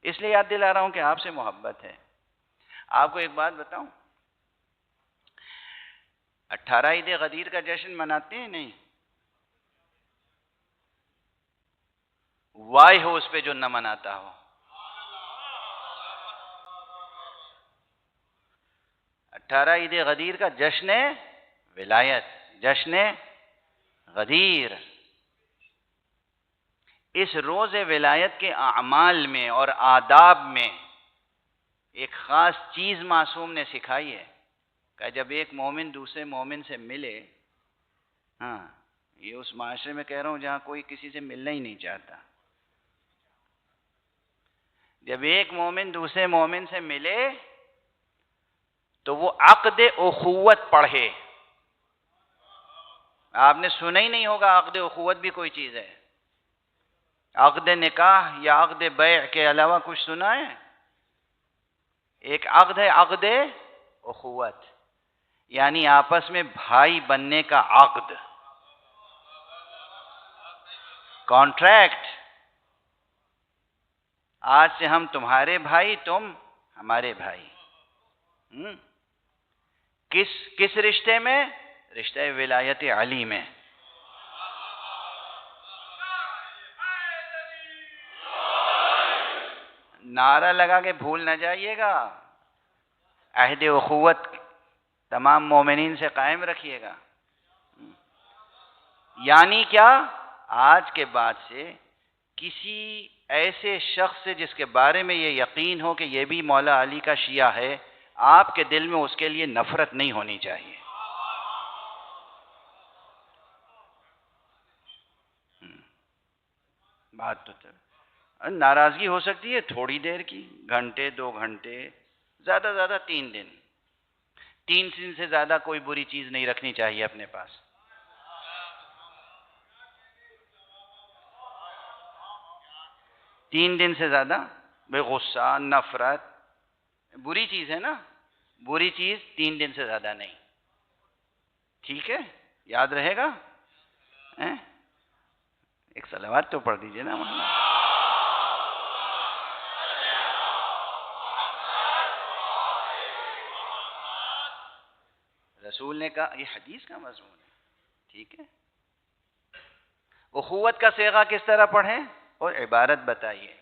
[SPEAKER 1] اس لیے یاد دلا رہا ہوں کہ آپ سے محبت ہے. آپ کو ایک بات بتاؤں، 18 عید غدیر کا جشن مناتے ہیں نہیں؟ وائے ہو اس پہ جو نہ مناتا ہو. 18 عید غدیر کا جشن ولایت، جشن غدیر. اس روز ولایت کے اعمال میں اور آداب میں ایک خاص چیز معصوم نے سکھائی ہے کہ جب ایک مومن دوسرے مومن سے ملے، ہاں یہ اس معاشرے میں کہہ رہا ہوں جہاں کوئی کسی سے ملنا ہی نہیں چاہتا، جب ایک مومن دوسرے مومن سے ملے تو وہ عقد اخوت پڑھے. آپ نے سنا ہی نہیں ہوگا عقد اخوت بھی کوئی چیز ہے. عقد نکاح یا عقد بیع کے علاوہ کچھ سنا ہے؟ ایک عقد ہے عقد اخوت، یعنی آپس میں بھائی بننے کا عقد، کانٹریکٹ. آج سے ہم تمہارے بھائی، تم ہمارے بھائی. کس رشتے میں؟ رشتہ ولایت علی میں. نعرہ لگا کے بھول نہ جائیے گا، عہد اخوت تمام مومنین سے قائم رکھیے گا. یعنی کیا؟ آج کے بعد سے کسی ایسے شخص سے جس کے بارے میں یہ یقین ہو کہ یہ بھی مولا علی کا شیعہ ہے، آپ کے دل میں اس کے لیے نفرت نہیں ہونی چاہیے. بات تو ناراضگی ہو سکتی ہے تھوڑی دیر کی، گھنٹے 2 گھنٹے، زیادہ زیادہ 3 دن. 3 دن سے زیادہ کوئی بری چیز نہیں رکھنی چاہیے اپنے پاس. 3 دن سے زیادہ بے غصہ، نفرت بری چیز ہے نا، بری چیز 3 دن سے زیادہ نہیں. ٹھیک ہے، یاد رہے گا. ایک صلوات تو پڑھ دیجئے نا. رسول نے کہا، یہ حدیث کا مضمون ہے. ٹھیک ہے، اخوت کا صیغہ کس طرح پڑھیں اور عبارت بتائیے.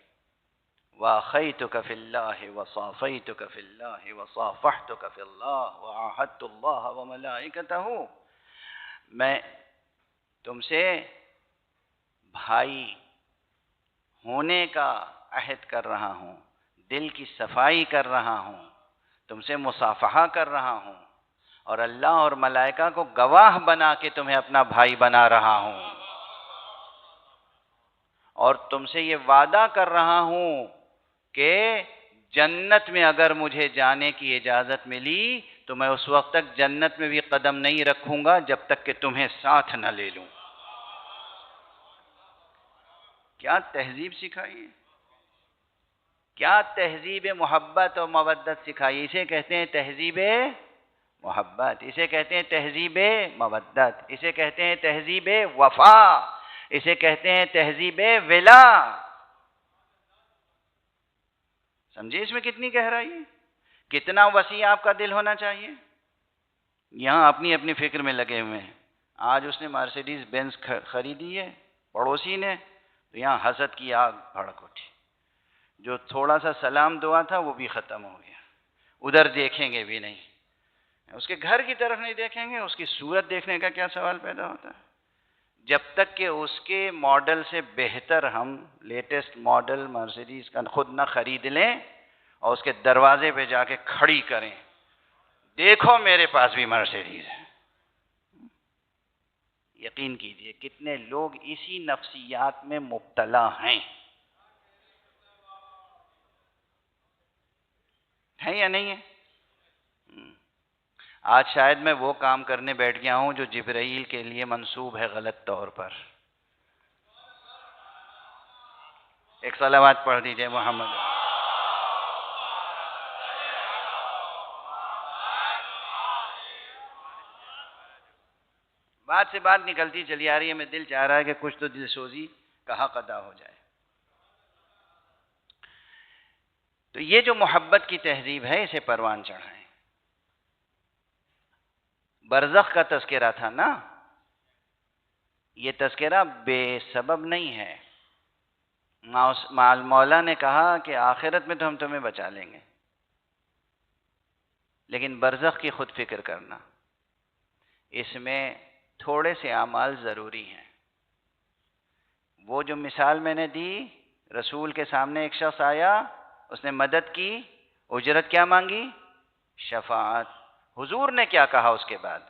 [SPEAKER 1] وَأَخَيْتُكَ فِي اللَّهِ وَصَافَيْتُكَ فِي اللَّهِ وَصَافَحْتُكَ فِي اللَّهِ وَعَاهَدْتُ اللَّهَ وَمَلَائِكَتَهُ. میں تم سے بھائی ہونے کا عہد کر رہا ہوں، دل کی صفائی کر رہا ہوں، تم سے مصافحہ کر رہا ہوں، اور اللہ اور ملائکہ کو گواہ بنا کے تمہیں اپنا بھائی بنا رہا ہوں، اور تم سے یہ وعدہ کر رہا ہوں کہ جنت میں اگر مجھے جانے کی اجازت ملی تو میں اس وقت تک جنت میں بھی قدم نہیں رکھوں گا جب تک کہ تمہیں ساتھ نہ لے لوں۔ کیا تہذیب سکھائی ہے، کیا تہذیب محبت اور مودت سکھائی، اسے کہتے ہیں تہذیب محبت، اسے کہتے ہیں تہذیب مودت، اسے کہتے ہیں تہذیب وفا، اسے کہتے ہیں تہذیب ولا۔ سمجھے اس میں کتنی گہرائی ہے، کتنا وسیع آپ کا دل ہونا چاہیے۔ یہاں اپنی اپنی فکر میں لگے ہوئے ہیں، آج اس نے مرسیڈیز بینز خریدی ہے پڑوسی نے، تو یہاں حسد کی آگ بھڑک اٹھی، جو تھوڑا سا سلام دعا تھا وہ بھی ختم ہو گیا، ادھر دیکھیں گے بھی نہیں، اس کے گھر کی طرف نہیں دیکھیں گے، اس کی صورت دیکھنے کا کیا سوال پیدا ہوتا ہے؟ جب تک کہ اس کے ماڈل سے بہتر ہم لیٹسٹ ماڈل مرسیڈیز کا خود نہ خرید لیں اور اس کے دروازے پہ جا کے کھڑی کریں، دیکھو میرے پاس بھی مرسیڈیز ہے۔ یقین کیجئے کتنے لوگ اسی نفسیات میں مبتلا ہیں یا نہیں ہے؟ آج شاید میں وہ کام کرنے بیٹھ گیا ہوں جو جبرائیل کے لیے منسوب ہے غلط طور پر۔ ایک صلوات پڑھ دیجئے محمد۔ بات سے بات نکلتی چلی آ رہی ہے، میں دل چاہ رہا ہے کہ کچھ تو دل سوزی کا حق ادا ہو جائے۔ تو یہ جو محبت کی تہذیب ہے اسے پروان چڑھائیں۔ برزخ کا تذکرہ تھا نا، یہ تذکرہ بے سبب نہیں ہے۔ مولا نے کہا کہ آخرت میں تو ہم تمہیں بچا لیں گے، لیکن برزخ کی خود فکر کرنا، اس میں تھوڑے سے اعمال ضروری ہیں۔ وہ جو مثال میں نے دی، رسول کے سامنے ایک شخص آیا، اس نے مدد کی، اجرت کیا مانگی؟ شفاعت۔ حضور نے کیا کہا اس کے بعد؟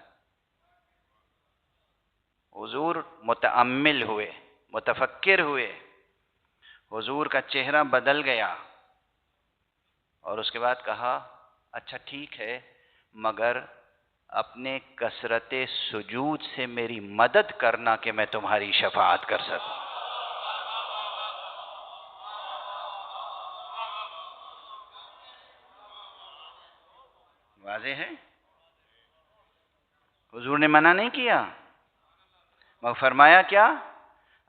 [SPEAKER 1] حضور متأمل ہوئے، متفکر ہوئے، حضور کا چہرہ بدل گیا، اور اس کے بعد کہا اچھا ٹھیک ہے، مگر اپنے کثرت سجود سے میری مدد کرنا کہ میں تمہاری شفاعت کر سکوں۔ واضح ہے؟ حضور نے منع نہیں کیا، مگر فرمایا کیا؟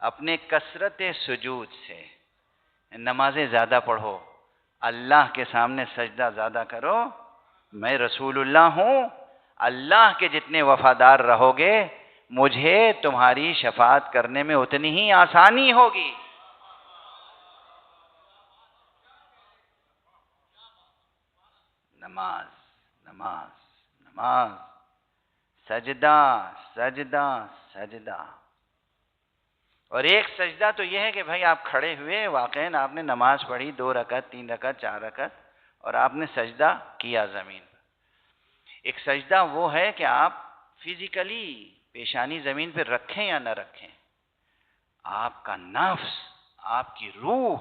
[SPEAKER 1] اپنے کثرت سجود سے، نمازیں زیادہ پڑھو، اللہ کے سامنے سجدہ زیادہ کرو، میں رسول اللہ ہوں، اللہ کے جتنے وفادار رہو گے مجھے تمہاری شفاعت کرنے میں اتنی ہی آسانی ہوگی۔ نماز نماز نماز، سجدہ سجدہ سجدہ۔ اور ایک سجدہ تو یہ ہے کہ بھائی آپ کھڑے ہوئے، واقعاً آپ نے نماز پڑھی 2 رکعت 3 رکعت 4 رکعت، اور آپ نے سجدہ کیا زمین پر۔ ایک سجدہ وہ ہے کہ آپ فزیکلی پیشانی زمین پہ رکھیں یا نہ رکھیں، آپ کا نفس، آپ کی روح،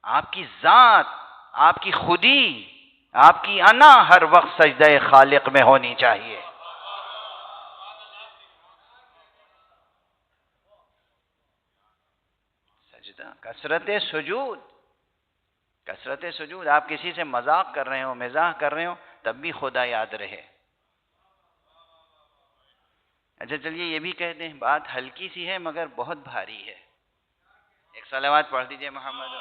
[SPEAKER 1] آپ کی ذات، آپ کی خودی، آپ کی انا ہر وقت سجدہ خالق میں ہونی چاہیے۔ سجدہ، کثرت سجود، کثرت سجود۔ آپ کسی سے مذاق کر رہے ہو، مزاح کر رہے ہو، تب بھی خدا یاد رہے۔ اچھا چلیے یہ بھی کہہ دیں، بات ہلکی سی ہے مگر بہت بھاری ہے۔ ایک صلوات پڑھ دیجئے محمد۔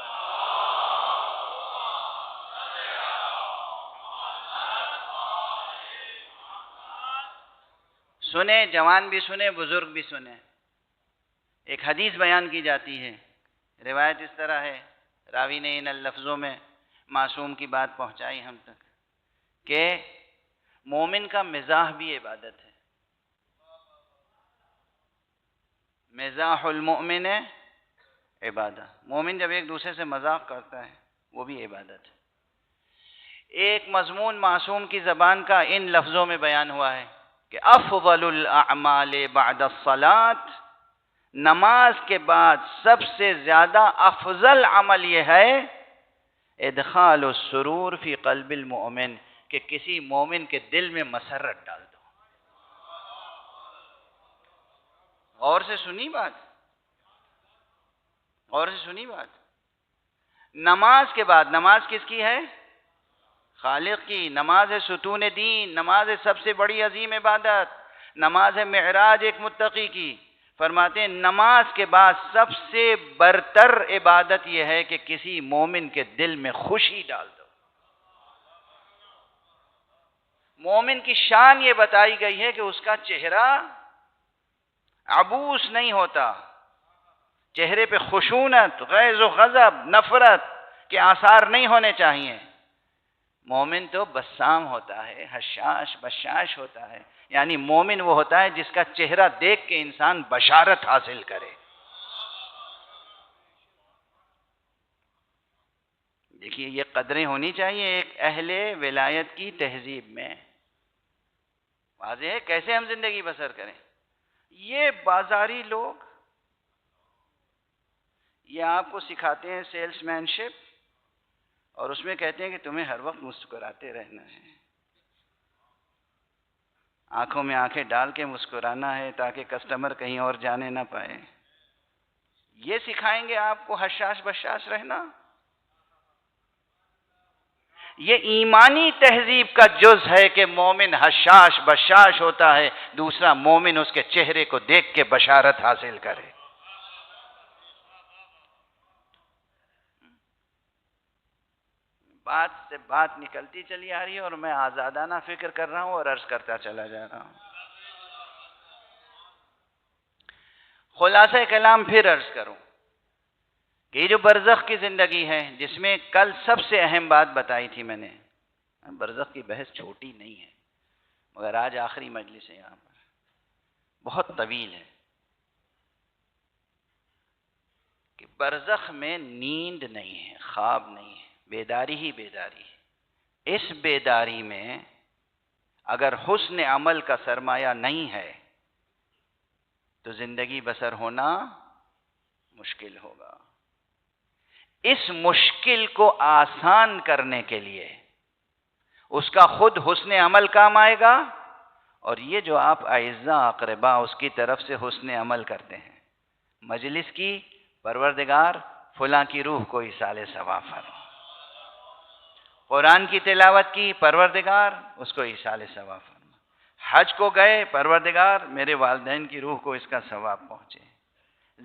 [SPEAKER 1] سنیں، جوان بھی سنیں، بزرگ بھی سنیں۔ ایک حدیث بیان کی جاتی ہے، روایت اس طرح ہے، راوی نے ان لفظوں میں معصوم کی بات پہنچائی ہم تک کہ مومن کا مزاح بھی عبادت ہے۔ مزاح المؤمن عبادت، مومن جب ایک دوسرے سے مذاق کرتا ہے وہ بھی عبادت ہے۔ ایک مضمون معصوم کی زبان کا ان لفظوں میں بیان ہوا ہے کہ افضل الاعمال بعد الصلاۃ، نماز کے بعد سب سے زیادہ افضل عمل یہ ہے ادخال السرور فی قلب المؤمن، کہ کسی مومن کے دل میں مسرت ڈال دو۔ غور سے سنی بات، غور سے سنی بات۔ نماز کے بعد، نماز کس کی ہے؟ خالق کی۔ نماز ہے ستون دین، نماز ہے سب سے بڑی عظیم عبادت، نماز ہے معراج ایک متقی کی۔ فرماتے ہیں نماز کے بعد سب سے برتر عبادت یہ ہے کہ کسی مومن کے دل میں خوشی ڈال دو۔ مومن کی شان یہ بتائی گئی ہے کہ اس کا چہرہ عبوس نہیں ہوتا، چہرے پہ خشونت، غیظ و غضب، نفرت کے آثار نہیں ہونے چاہیے۔ مومن تو بسام ہوتا ہے، حشاش بشاش ہوتا ہے، یعنی مومن وہ ہوتا ہے جس کا چہرہ دیکھ کے انسان بشارت حاصل کرے۔ دیکھیے یہ قدریں ہونی چاہیے ایک اہل ولایت کی تہذیب میں۔ واضح ہے کیسے ہم زندگی بسر کریں۔ یہ بازاری لوگ یہ آپ کو سکھاتے ہیں سیلس مین شپ، اور اس میں کہتے ہیں کہ تمہیں ہر وقت مسکراتے رہنا ہے، آنکھوں میں آنکھیں ڈال کے مسکرانا ہے تاکہ کسٹمر کہیں اور جانے نہ پائے۔ یہ سکھائیں گے آپ کو حشاش بشاش رہنا؟ یہ ایمانی تہذیب کا جز ہے کہ مومن حشاش بشاش ہوتا ہے، دوسرا مومن اس کے چہرے کو دیکھ کے بشارت حاصل کرے۔ بات سے بات نکلتی چلی آ رہی ہے اور میں آزادانہ فکر کر رہا ہوں اور عرض کرتا چلا جا رہا ہوں۔ خلاصہ کلام پھر عرض کروں کہ یہ جو برزخ کی زندگی ہے، جس میں کل سب سے اہم بات بتائی تھی میں نے، برزخ کی بحث چھوٹی نہیں ہے مگر آج آخری مجلس ہے، یہاں پر بہت طویل ہے، کہ برزخ میں نیند نہیں ہے، خواب نہیں ہے، بیداری ہی بیداری ہے۔ اس بیداری میں اگر حسن عمل کا سرمایہ نہیں ہے تو زندگی بسر ہونا مشکل ہوگا۔ اس مشکل کو آسان کرنے کے لیے اس کا خود حسن عمل کام آئے گا، اور یہ جو آپ اعزاء اقربا اس کی طرف سے حسن عمل کرتے ہیں، مجلس کی پروردگار فلاں کی روح کو ایصال ثواب فرما، قرآن کی تلاوت کی پروردگار اس کو ایصال ثواب فرما، حج کو گئے پروردگار میرے والدین کی روح کو اس کا ثواب پہنچے،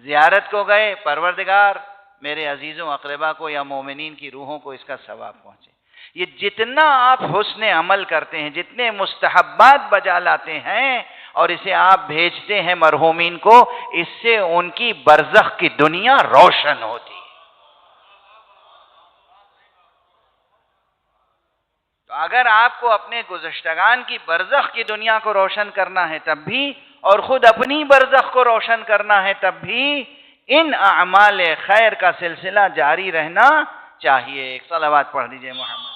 [SPEAKER 1] زیارت کو گئے پروردگار میرے عزیزوں اقربا کو یا مومنین کی روحوں کو اس کا ثواب پہنچے۔ یہ جتنا آپ حسن عمل کرتے ہیں، جتنے مستحبات بجا لاتے ہیں اور اسے آپ بھیجتے ہیں مرحومین کو، اس سے ان کی برزخ کی دنیا روشن ہوتی ہے۔ تو اگر آپ کو اپنے گزشتگان کی برزخ کی دنیا کو روشن کرنا ہے تب بھی، اور خود اپنی برزخ کو روشن کرنا ہے تب بھی، ان اعمال خیر کا سلسلہ جاری رہنا چاہیے۔ ایک صلوات پڑھ دیجئے محمد۔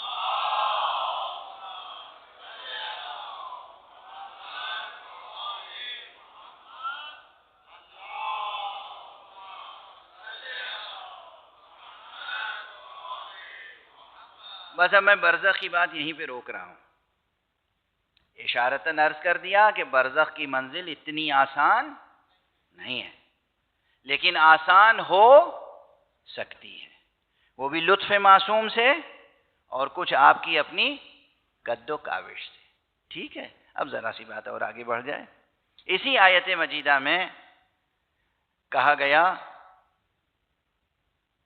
[SPEAKER 1] بس اب میں برزخ کی بات یہیں پہ روک رہا ہوں۔ اشارتاً عرض کر دیا کہ برزخ کی منزل اتنی آسان نہیں ہے، لیکن آسان ہو سکتی ہے، وہ بھی لطف معصوم سے اور کچھ آپ کی اپنی قد و کاوش سے۔ ٹھیک ہے، اب ذرا سی بات اور آگے بڑھ جائے۔ اسی آیت مجیدہ میں کہا گیا،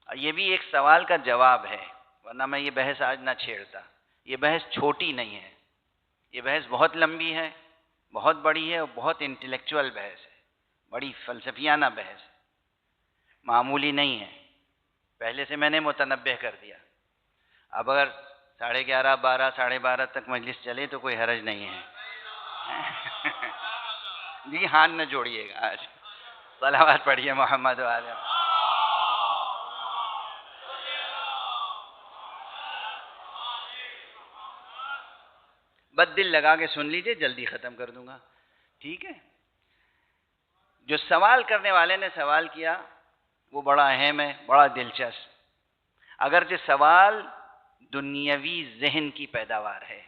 [SPEAKER 1] یہ بھی ایک سوال کا جواب ہے، ورنہ میں یہ بحث آج نہ چھیڑتا۔ یہ بحث چھوٹی نہیں ہے، یہ بحث بہت لمبی ہے، بہت بڑی ہے اور بہت انٹلیکچول بحث ہے، بڑی فلسفیانہ بحث ہے، معمولی نہیں ہے۔ پہلے سے میں نے متنبہ کر دیا، اب اگر 11:30 12 12:30 تک مجلس چلے تو کوئی حرج نہیں ہے۔ جی ہاتھ نہ جوڑیے گا آج، صلوات پڑھیے محمد والے۔ بد دل لگا کے سن لیجئے، جلدی ختم کر دوں گا، ٹھیک ہے؟ جو سوال کرنے والے نے سوال کیا وہ بڑا اہم ہے، بڑا دلچسپ، اگرچہ سوال دنیاوی ذہن کی پیداوار ہے،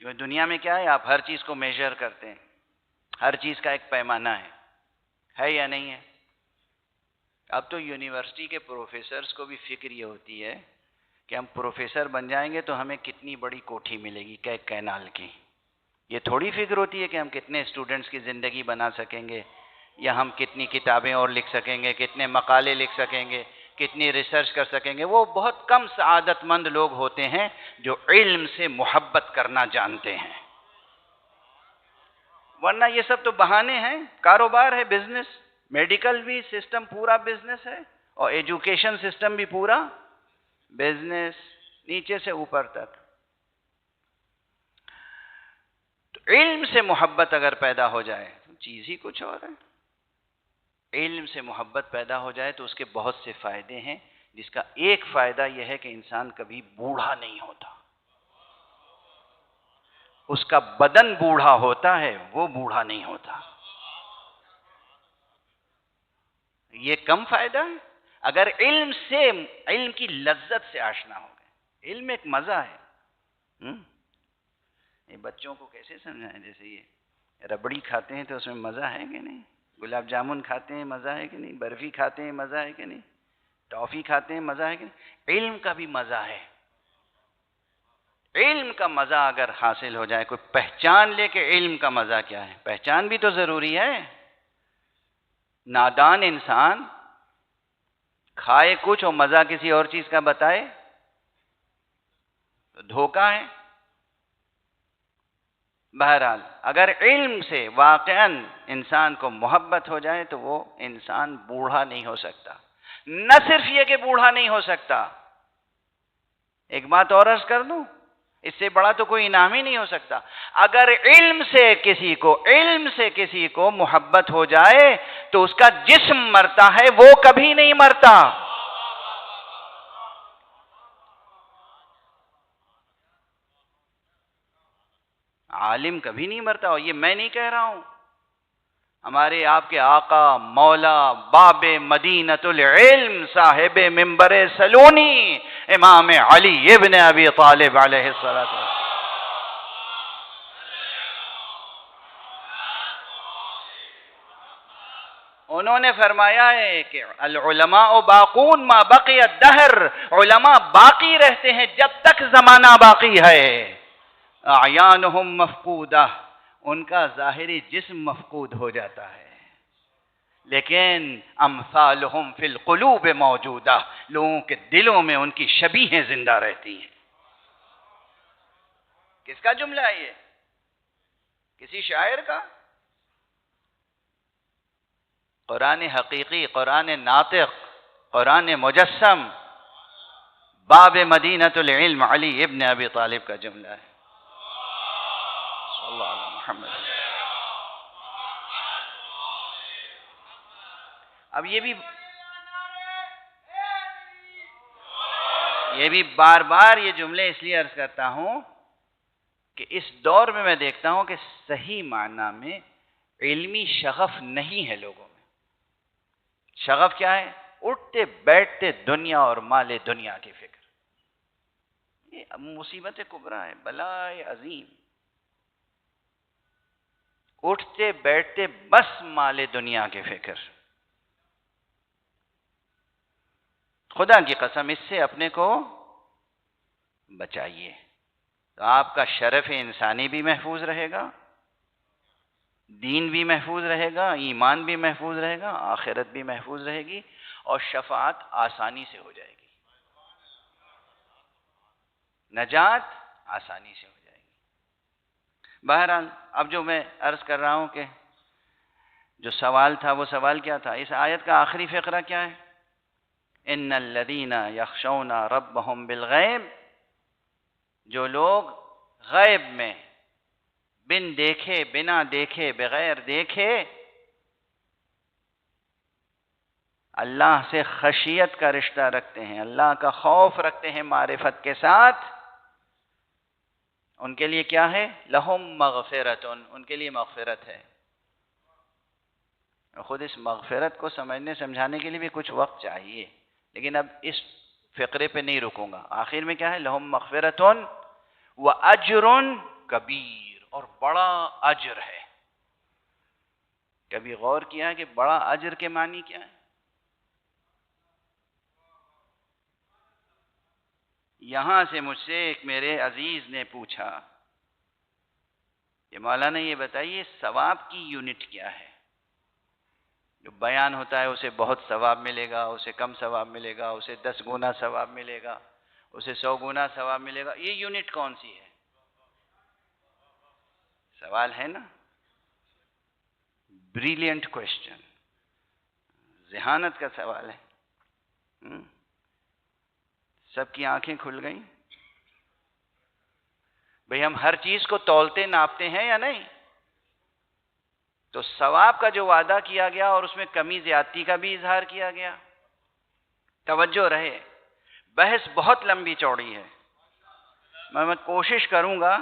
[SPEAKER 1] کیونکہ دنیا میں کیا ہے، آپ ہر چیز کو میجر کرتے ہیں، ہر چیز کا ایک پیمانہ ہے یا نہیں ہے؟ اب تو یونیورسٹی کے پروفیسرز کو بھی فکر یہ ہوتی ہے کہ ہم پروفیسر بن جائیں گے تو ہمیں کتنی بڑی کوٹھی ملے گی کینال کی، یہ تھوڑی فکر ہوتی ہے کہ ہم کتنے اسٹوڈنٹس کی زندگی بنا سکیں گے، یا ہم کتنی کتابیں اور لکھ سکیں گے، کتنے مقالے لکھ سکیں گے، کتنی ریسرچ کر سکیں گے۔ وہ بہت کم سعادت مند لوگ ہوتے ہیں جو علم سے محبت کرنا جانتے ہیں، ورنہ یہ سب تو بہانے ہیں، کاروبار ہے، بزنس، میڈیکل بھی سسٹم پورا بزنس ہے، اور ایجوکیشن سسٹم بھی پورا بزنس، نیچے سے اوپر تک۔ تو علم سے محبت اگر پیدا ہو جائے تو چیز ہی کچھ اور ہے۔ علم سے محبت پیدا ہو جائے تو اس کے بہت سے فائدے ہیں، جس کا ایک فائدہ یہ ہے کہ انسان کبھی بوڑھا نہیں ہوتا، اس کا بدن بوڑھا ہوتا ہے، وہ بوڑھا نہیں ہوتا۔ یہ کم فائدہ ہے اگر علم کی لذت سے آشنا ہو گئے۔ علم ایک مزہ ہے، یہ بچوں کو کیسے سمجھائیں؟ جیسے یہ ربڑی کھاتے ہیں تو اس میں مزہ ہے کہ نہیں، گلاب جامن کھاتے ہیں مزہ ہے کہ نہیں، برفی کھاتے ہیں مزہ ہے کہ نہیں، ٹافی کھاتے ہیں مزہ ہے کہ نہیں؟ علم کا بھی مزہ ہے۔ علم کا مزہ اگر حاصل ہو جائے، کوئی پہچان لے کہ علم کا مزہ کیا ہے، پہچان بھی تو ضروری ہے۔ نادان انسان کھائے کچھ اور مزہ کسی اور چیز کا بتائے تو دھوکہ ہے۔ بہرحال اگر علم سے واقعاً انسان کو محبت ہو جائے تو وہ انسان بوڑھا نہیں ہو سکتا۔ نہ صرف یہ کہ بوڑھا نہیں ہو سکتا، ایک بات اور عرض کر دوں، اس سے بڑا تو کوئی انعام ہی نہیں ہو سکتا۔ اگر علم سے کسی کو محبت ہو جائے تو اس کا جسم مرتا ہے، وہ کبھی نہیں مرتا۔ عالم کبھی نہیں مرتا، اور یہ میں نہیں کہہ رہا ہوں، ہمارے آپ کے آقا مولا باب مدینۃ العلم صاحب منبر سلونی امام علی ابن ابی طالب علیہ الصلوۃ والسلام، انہوں نے فرمایا ہے کہ العلماء باقون ما بقی الدہر، علماء باقی رہتے ہیں جب تک زمانہ باقی ہے۔ اعیانہم مفقودہ، ان کا ظاہری جسم مفقود ہو جاتا ہے، لیکن امثالہم فی القلوب موجودہ، لوگوں کے دلوں میں ان کی شبیہیں زندہ رہتی ہیں۔ کس کا جملہ ہے یہ؟ کسی شاعر کا؟ قرآن حقیقی، قرآن ناطق، قرآن مجسم، باب مدینۃ العلم علی ابن ابی طالب کا جملہ ہے۔ صلی اللہ علیہ محمد۔ اب یہ بھی بار بار یہ جملے اس لیے عرض کرتا ہوں کہ اس دور میں میں دیکھتا ہوں کہ صحیح معنی میں علمی شغف نہیں ہے لوگوں میں۔ شغف کیا ہے؟ اٹھتے بیٹھتے دنیا اور مال دنیا کی فکر، یہ مصیبت کبریٰ ہے، بلائے عظیم۔ اٹھتے بیٹھتے بس مال دنیا کی فکر۔ خدا کی قسم اس سے اپنے کو بچائیے، تو آپ کا شرف انسانی بھی محفوظ رہے گا، دین بھی محفوظ رہے گا، ایمان بھی محفوظ رہے گا، آخرت بھی محفوظ رہے گی، اور شفاعت آسانی سے ہو جائے گی، نجات آسانی سے ہو جائے گی۔ بہرحال اب جو میں عرض کر رہا ہوں کہ جو سوال تھا وہ سوال کیا تھا؟ اس آیت کا آخری فقرہ کیا ہے؟ ان الذین یخشون ربهم بالغیب، جو لوگ غیب میں بن دیکھے، بنا دیکھے، بغیر دیکھے اللہ سے خشیت کا رشتہ رکھتے ہیں، اللہ کا خوف رکھتے ہیں معرفت کے ساتھ، ان کے لیے کیا ہے؟ لہم مغفرتن، ان کے لیے مغفرت ہے. خود اس مغفرت کو سمجھنے سمجھانے کے لیے بھی کچھ وقت چاہیے، لیکن اب اس فقرے پہ نہیں رکوں گا. آخر میں کیا ہے؟ لہم مغفرتن واجر کبیر، اور بڑا اجر ہے. کبھی غور کیا ہے کہ بڑا اجر کے معنی کیا ہے؟ یہاں سے مجھ سے ایک میرے عزیز نے پوچھا کہ مولانا یہ بتائیے ثواب کی یونٹ کیا ہے؟ جو بیان ہوتا ہے اسے بہت ثواب ملے گا، اسے کم ثواب ملے گا، اسے 10 گنا ثواب ملے گا، اسے 100 گنا ثواب ملے گا، یہ یونٹ کون سی ہے؟ سوال ہے نا، بریلینٹ کوشچن، ذہانت کا سوال ہے. سب کی آنکھیں کھل گئیں. بھئی ہم ہر چیز کو تولتے ناپتے ہیں یا نہیں؟ تو ثواب کا جو وعدہ کیا گیا اور اس میں کمی زیادتی کا بھی اظہار کیا گیا. توجہ رہے، بحث بہت لمبی چوڑی ہے، میں کوشش کروں گا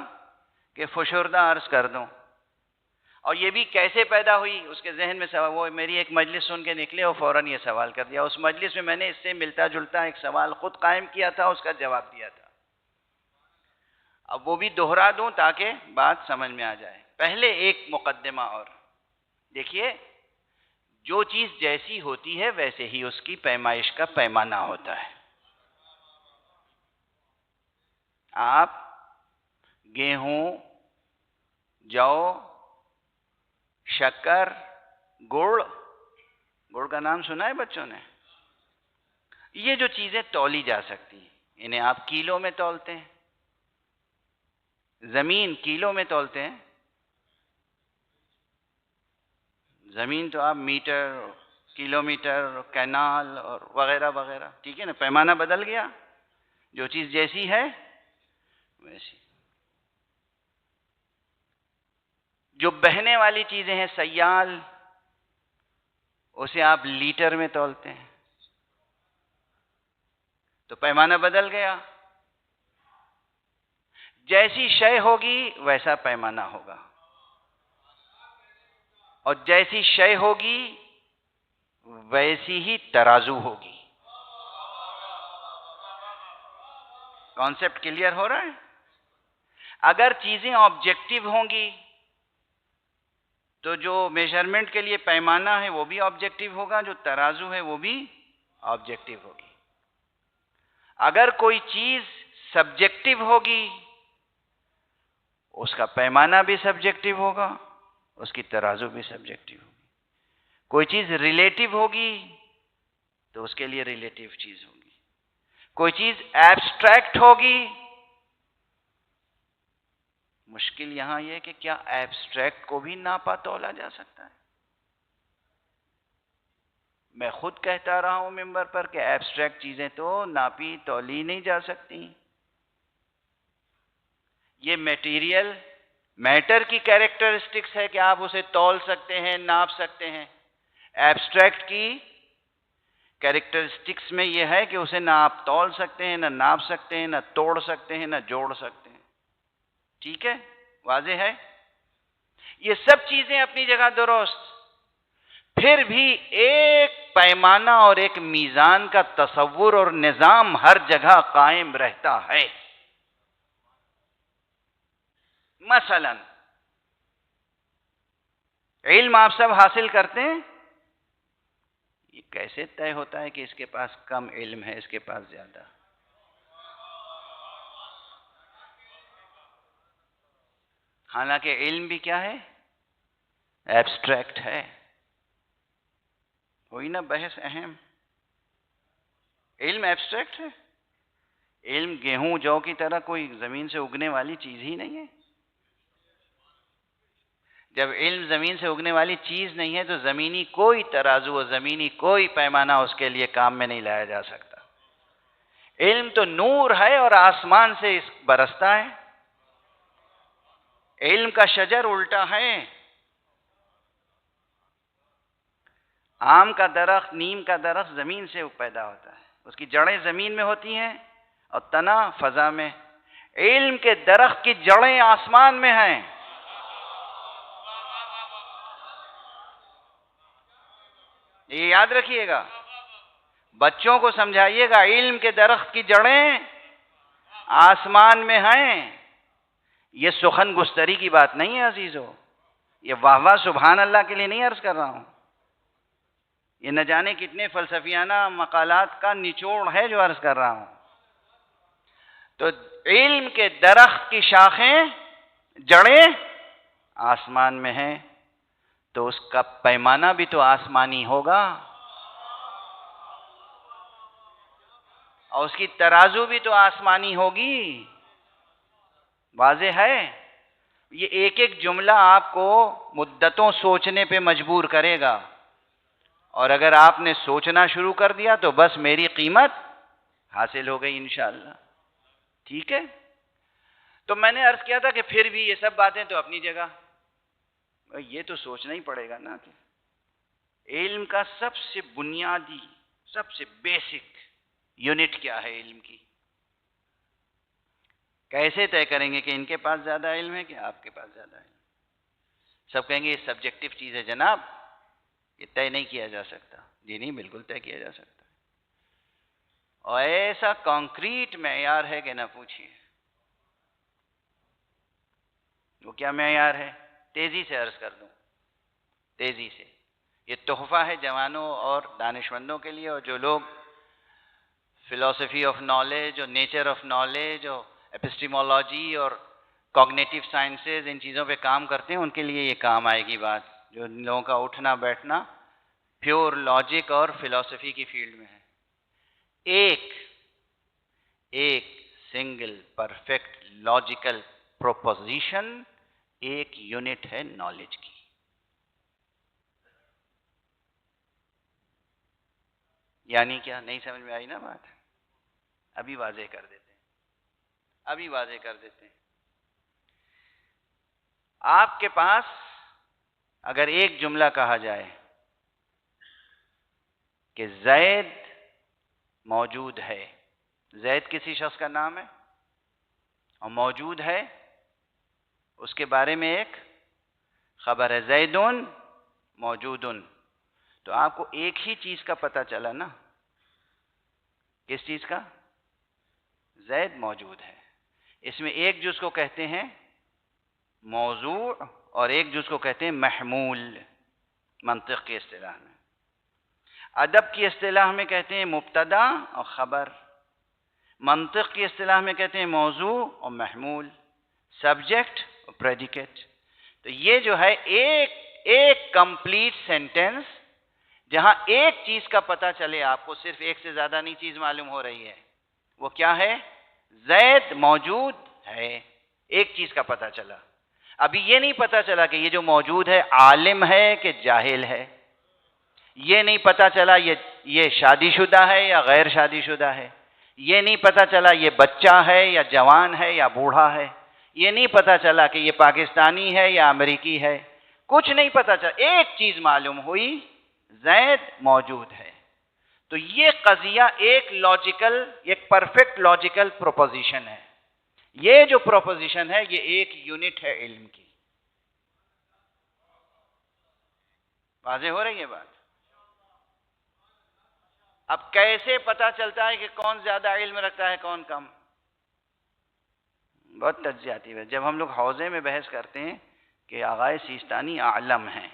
[SPEAKER 1] کہ فشردہ عرض کر دوں. اور یہ بھی کیسے پیدا ہوئی اس کے ذہن میں سوال، وہ میری ایک مجلس سن کے نکلے اور فوراً یہ سوال کر دیا. اس مجلس میں نے اس سے ملتا جلتا ایک سوال خود قائم کیا تھا، اس کا جواب دیا تھا. اب وہ بھی دوہرا دوں تاکہ بات سمجھ میں آ جائے. پہلے ایک مقدمہ اور دیکھیے، جو چیز جیسی ہوتی ہے ویسے ہی اس کی پیمائش کا پیمانہ ہوتا ہے. آپ گیہوں، جو، شکر، گڑ کا نام سنا ہے بچوں نے؟ یہ جو چیزیں تولی جا سکتی ہیں انہیں آپ کیلو میں تولتے ہیں. زمین کیلو میں تولتے ہیں، زمین تو آپ میٹر، کلومیٹر، کینال اور وغیرہ وغیرہ، ٹھیک ہے نا، پیمانہ بدل گیا. جو چیز جیسی ہے ویسی. جو بہنے والی چیزیں ہیں، سیال، اسے آپ لیٹر میں تولتے ہیں تو پیمانہ بدل گیا. جیسی شے ہوگی ویسا پیمانہ ہوگا، اور جیسی شے ہوگی ویسی ہی ترازو ہوگی. کانسیپٹ کلیئر ہو رہا ہے؟ اگر چیزیں آبجیکٹو ہوں گی تو جو میجرمنٹ کے لیے پیمانہ ہے وہ بھی آبجیکٹو ہوگا، جو ترازو ہے وہ بھی آبجیکٹو ہوگی. اگر کوئی چیز سبجیکٹو ہوگی اس کا پیمانہ بھی سبجیکٹو ہوگا، اس کی ترازو بھی سبجیکٹو ہوگی. کوئی چیز ریلیٹو ہوگی تو اس کے لیے ریلیٹو چیز ہوگی. کوئی چیز ایبسٹریکٹ ہوگی. مشکل یہاں یہ کہ کیا ایبسٹریکٹ کو بھی ناپا تولا جا سکتا ہے؟ میں خود کہتا رہا ہوں ممبر پر کہ ایبسٹریکٹ چیزیں تو ناپی تولی نہیں جا سکتی. یہ میٹیریل، میٹر کی کیریکٹرسٹکس ہے کہ آپ اسے تول سکتے ہیں، ناپ سکتے ہیں. ایبسٹریکٹ کی کیریکٹرسٹکس میں یہ ہے کہ اسے نہ آپ تول سکتے ہیں، نہ ناپ سکتے ہیں، نہ توڑ سکتے ہیں، نہ جوڑ سکتے ہیں. ٹھیک ہے؟ واضح ہے؟ یہ سب چیزیں اپنی جگہ درست، پھر بھی ایک پیمانہ اور ایک میزان کا تصور اور نظام ہر جگہ قائم رہتا ہے. مثلا علم آپ سب حاصل کرتے ہیں، یہ کیسے طے ہوتا ہے کہ اس کے پاس کم علم ہے، اس کے پاس زیادہ؟ حالانکہ علم بھی کیا ہے؟ ایبسٹریکٹ ہے. ہوئی نا بحث اہم؟ علم ایبسٹریکٹ ہے. علم گیہوں جو کی طرح کوئی زمین سے اگنے والی چیز ہی نہیں ہے. جب علم زمین سے اگنے والی چیز نہیں ہے تو زمینی کوئی ترازو و زمینی کوئی پیمانہ اس کے لیے کام میں نہیں لایا جا سکتا. علم تو نور ہے اور آسمان سے برستا ہے. علم کا شجر الٹا ہے. آم کا درخت، نیم کا درخت زمین سے پیدا ہوتا ہے، اس کی جڑیں زمین میں ہوتی ہیں اور تنا فضا میں. علم کے درخت کی جڑیں آسمان میں ہیں. یہ یاد رکھیے گا، بچوں کو سمجھائیے گا، علم کے درخت کی جڑیں آسمان میں ہیں. یہ سخن گستری کی بات نہیں ہے عزیزو، یہ واہ واہ سبحان اللہ کے لیے نہیں عرض کر رہا ہوں. یہ نہ جانے کتنے فلسفیانہ مقالات کا نچوڑ ہے جو عرض کر رہا ہوں. تو علم کے درخت کی شاخیں، جڑیں آسمان میں ہیں، تو اس کا پیمانہ بھی تو آسمانی ہوگا، اور اس کی ترازو بھی تو آسمانی ہوگی. واضح ہے؟ یہ ایک ایک جملہ آپ کو مدتوں سوچنے پہ مجبور کرے گا، اور اگر آپ نے سوچنا شروع کر دیا تو بس میری قیمت حاصل ہو گئی انشاءاللہ. ٹھیک ہے؟ تو میں نے عرض کیا تھا کہ پھر بھی یہ سب باتیں تو اپنی جگہ، یہ تو سوچنا ہی پڑے گا نا کہ علم کا سب سے بنیادی، سب سے بیسک یونٹ کیا ہے علم کی. کیسے طے کریں گے کہ ان کے پاس زیادہ علم ہے کہ آپ کے پاس زیادہ علم؟ سب کہیں گے یہ سبجیکٹو چیز ہے جناب، یہ طے نہیں کیا جا سکتا. جی نہیں، بالکل طے کیا جا سکتا ہے، اور ایسا کانکریٹ معیار ہے کہ نہ پوچھیے. وہ کیا معیار ہے؟ تیزی سے عرض کر دوں، تیزی سے. یہ تحفہ ہے جوانوں اور دانشمندوں کے لیے، اور جو لوگ فلسفی آف نالج اور نیچر آف نالج اور ایپسٹیمولوجی اور کوگنیٹو سائنسز ان چیزوں پہ کام کرتے ہیں، ان کے لیے یہ کام آئے گی بات. جو ان لوگوں کا اٹھنا بیٹھنا پیور لاجک اور فلسفی کی فیلڈ میں ہے. ایک سنگل پرفیکٹ لاجیکل پروپوزیشن ایک یونٹ ہے نالج کی. یعنی کیا؟ نہیں سمجھ میں آئی نا بات؟ ابھی واضح کر دیتے ہیں. آپ کے پاس اگر ایک جملہ کہا جائے کہ زید موجود ہے، زید کسی شخص کا نام ہے اور موجود ہے، اس کے بارے میں ایک خبر ہے، زیدن موجودن، تو آپ کو ایک ہی چیز کا پتہ چلا نا. کس چیز کا؟ زید موجود ہے. اس میں ایک جز کو کہتے ہیں موضوع اور ایک جز کو کہتے ہیں محمول. منطق کی اصطلاح میں، ادب کی اصطلاح میں کہتے ہیں مبتدا اور خبر، منطق کی اصطلاح میں کہتے ہیں موضوع اور محمول، سبجیکٹ اور پریڈیکیٹ. تو یہ جو ہے ایک کمپلیٹ سینٹینس جہاں ایک چیز کا پتہ چلے آپ کو، صرف ایک سے زیادہ نہیں چیز معلوم ہو رہی ہے. وہ کیا ہے؟ زید موجود ہے. ایک چیز کا پتہ چلا. ابھی یہ نہیں پتہ چلا کہ یہ جو موجود ہے عالم ہے کہ جاہل ہے. یہ نہیں پتہ چلا یہ شادی شدہ ہے یا غیر شادی شدہ ہے. یہ نہیں پتہ چلا یہ بچہ ہے یا جوان ہے یا بوڑھا ہے. یہ نہیں پتہ چلا کہ یہ پاکستانی ہے یا امریکی ہے. کچھ نہیں پتہ چلا. ایک چیز معلوم ہوئی، زید موجود ہے. تو یہ قضیہ ایک پرفیکٹ لاجیکل پروپوزیشن ہے. یہ جو پروپوزیشن ہے یہ ایک یونٹ ہے علم کی. واضح ہو رہی ہے بات؟ اب کیسے پتا چلتا ہے کہ کون زیادہ علم رکھتا ہے کون کم؟ بہت تجزیاتی ہے. جب ہم لوگ حوزے میں بحث کرتے ہیں کہ آغا سیستانی عالم ہیں،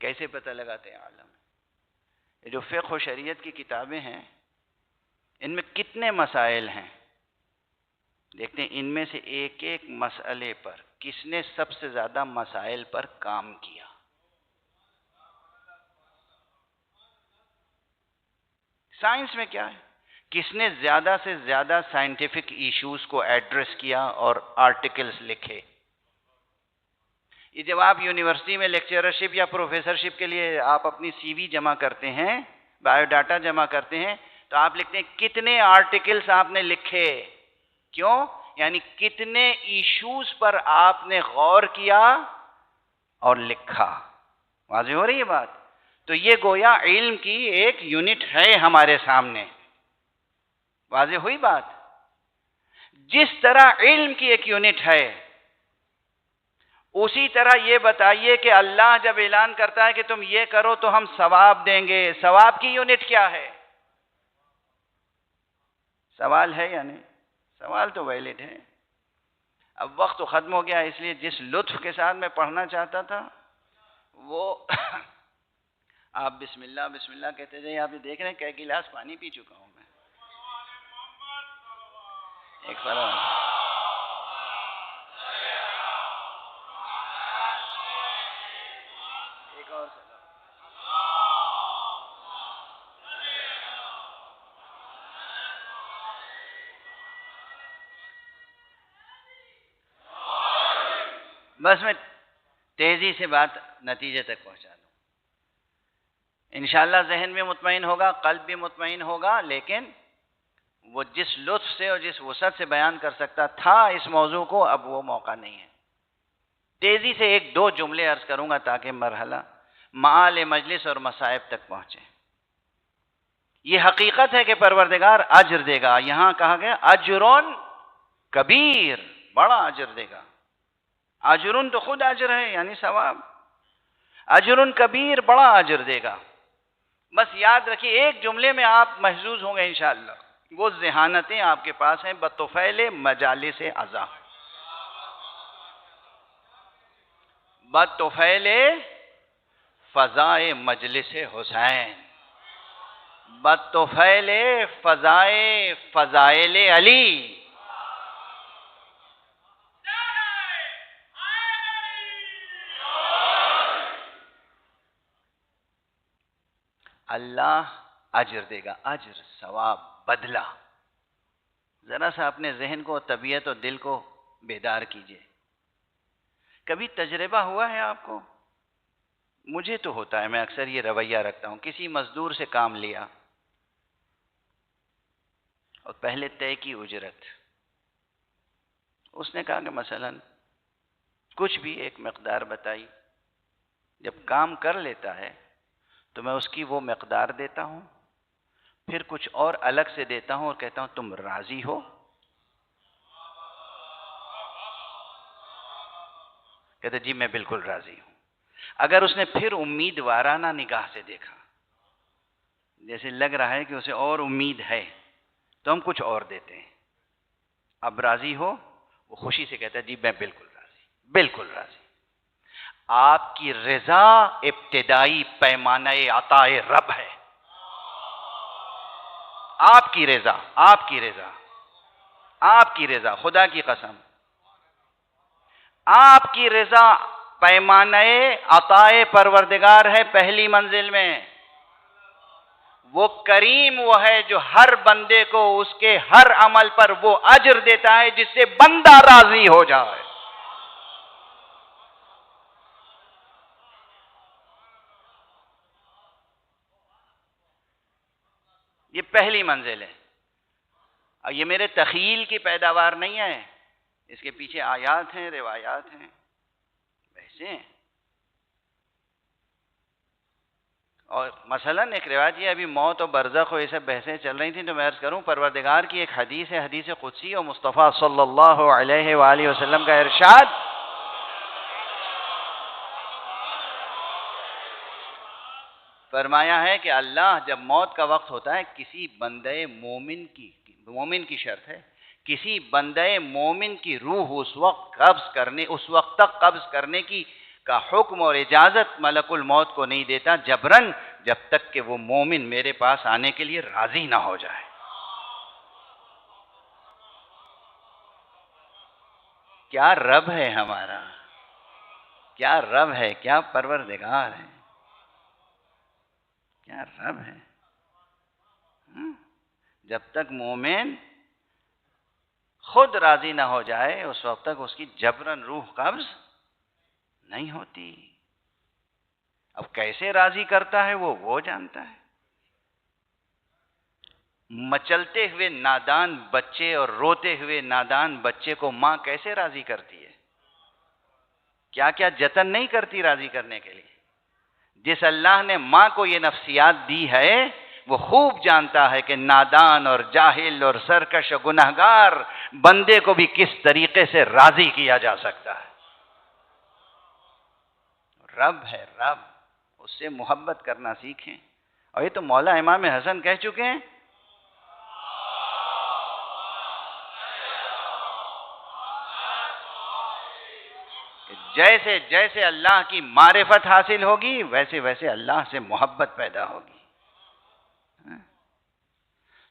[SPEAKER 1] کیسے پتہ لگاتے ہیں عالم؟ یہ جو فقہ و شریعت کی کتابیں ہیں ان میں کتنے مسائل ہیں، دیکھتے ہیں ان میں سے ایک ایک مسئلے پر کس نے سب سے زیادہ مسائل پر کام کیا. سائنس میں کیا ہے؟ کس نے زیادہ سے زیادہ سائنٹیفک ایشوز کو ایڈریس کیا اور آرٹیکلز لکھے. یہ جب آپ یونیورسٹی میں لیکچررشپ یا پروفیسرشپ کے لیے آپ اپنی سی وی جمع کرتے ہیں، بایو ڈاٹا جمع کرتے ہیں، تو آپ لکھتے ہیں کتنے آرٹیکلز آپ نے لکھے. کیوں؟ یعنی کتنے ایشوز پر آپ نے غور کیا اور لکھا. واضح ہو رہی ہے بات؟ تو یہ گویا علم کی ایک یونٹ ہے ہمارے سامنے. واضح ہوئی بات؟ جس طرح علم کی ایک یونٹ ہے، اسی طرح یہ بتائیے کہ اللہ جب اعلان کرتا ہے کہ تم یہ کرو تو ہم ثواب دیں گے، ثواب کی یونٹ کیا ہے؟ سوال ہے یا نہیں؟ سوال تو ویلڈ ہے۔ اب وقت تو ختم ہو گیا، اس لیے جس لطف کے ساتھ میں پڑھنا چاہتا تھا وہ آپ بسم اللہ بسم اللہ کہتے جائیں۔ آپ یہ دیکھ رہے ہیں کئی گلاس پانی پی چکا ہوں میں۔ ایک سوال، ایک اور سوال۔ بس میں تیزی سے بات نتیجے تک پہنچا دوں۔ انشاءاللہ ذہن بھی مطمئن ہوگا، قلب بھی مطمئن ہوگا، لیکن وہ جس لطف سے اور جس وسعت سے بیان کر سکتا تھا اس موضوع کو، اب وہ موقع نہیں ہے۔ تیزی سے ایک دو جملے عرض کروں گا تاکہ مرحلہ معال مجلس اور مصائب تک پہنچے۔ یہ حقیقت ہے کہ پروردگار اجر دے گا۔ یہاں کہا گیا اجرون کبیر، بڑا اجر دے گا۔ اجرن تو خود اجر ہے، یعنی ثواب۔ اجرن کبیر، بڑا اجر دے گا۔ بس یاد رکھیے ایک جملے میں آپ محظوظ ہوں گے انشاءاللہ، وہ ذہانتیں آپ کے پاس ہیں بطفیل مجالس عزا، بطفیل فضائے مجلس حسین، بطفیل فضائے فضائل علی۔ اللہ اجر دے گا، اجر، ثواب، بدلہ۔ ذرا سا اپنے ذہن کو، طبیعت اور دل کو بیدار کیجئے۔ کبھی تجربہ ہوا ہے آپ کو؟ مجھے تو ہوتا ہے، میں اکثر یہ رویہ رکھتا ہوں۔ کسی مزدور سے کام لیا اور پہلے طے کی اجرت، اس نے کہا کہ مثلا کچھ بھی ایک مقدار بتائی، جب کام کر لیتا ہے تو میں اس کی وہ مقدار دیتا ہوں، پھر کچھ اور الگ سے دیتا ہوں اور کہتا ہوں تم راضی ہو؟ کہتے جی میں بالکل راضی ہوں۔ اگر اس نے پھر امیدوارانہ نگاہ سے دیکھا، جیسے لگ رہا ہے کہ اسے اور امید ہے، تو ہم کچھ اور دیتے ہیں۔ اب راضی ہو؟ وہ خوشی سے کہتا ہے جی میں بالکل راضی، بالکل راضی۔ آپ کی رضا ابتدائی پیمانہ عطا رب ہے۔ آپ کی رضا، آپ کی رضا، آپ کی رضا، خدا کی قسم، آپ کی رضا پیمانہ عطا پروردگار ہے پہلی منزل میں۔ وہ کریم وہ ہے جو ہر بندے کو اس کے ہر عمل پر وہ اجر دیتا ہے جس سے بندہ راضی ہو جائے۔ یہ پہلی منزل ہے، اور یہ میرے تخیل کی پیداوار نہیں ہے، اس کے پیچھے آیات ہیں، روایات ہیں، بحثیں ہیں۔ اور مثلا ایک روایت یہ ابھی موت و برزخ و یہ سب بحثیں چل رہی تھیں، تو میں عرض کروں پروردگار کی ایک حدیث ہے، حدیث قدسی، اور مصطفیٰ صلی اللہ علیہ وآلہ وسلم کا ارشاد، فرمایا ہے کہ اللہ جب موت کا وقت ہوتا ہے، کسی بندے مومن کی شرط ہے، کسی بندے مومن کی روح اس وقت تک قبض کرنے کی کا حکم اور اجازت ملک الموت کو نہیں دیتا جبرن، جب تک کہ وہ مومن میرے پاس آنے کے لیے راضی نہ ہو جائے۔ کیا رب ہے ہمارا، کیا رب ہے، کیا پروردگار ہے، کیا رب ہے۔ جب تک مومن خود راضی نہ ہو جائے اس وقت تک اس کی جبرن روح قبض نہیں ہوتی۔ اب کیسے راضی کرتا ہے وہ جانتا ہے۔ مچلتے ہوئے نادان بچے اور روتے ہوئے نادان بچے کو ماں کیسے راضی کرتی ہے؟ کیا کیا جتن نہیں کرتی راضی کرنے کے لیے۔ جس اللہ نے ماں کو یہ نفسیات دی ہے، وہ خوب جانتا ہے کہ نادان اور جاہل اور سرکش اور گنہگار بندے کو بھی کس طریقے سے راضی کیا جا سکتا ہے۔ رب ہے رب، اس سے محبت کرنا سیکھیں۔ اور یہ تو مولا امام حسن کہہ چکے ہیں، جیسے جیسے اللہ کی معرفت حاصل ہوگی ویسے ویسے اللہ سے محبت پیدا ہوگی۔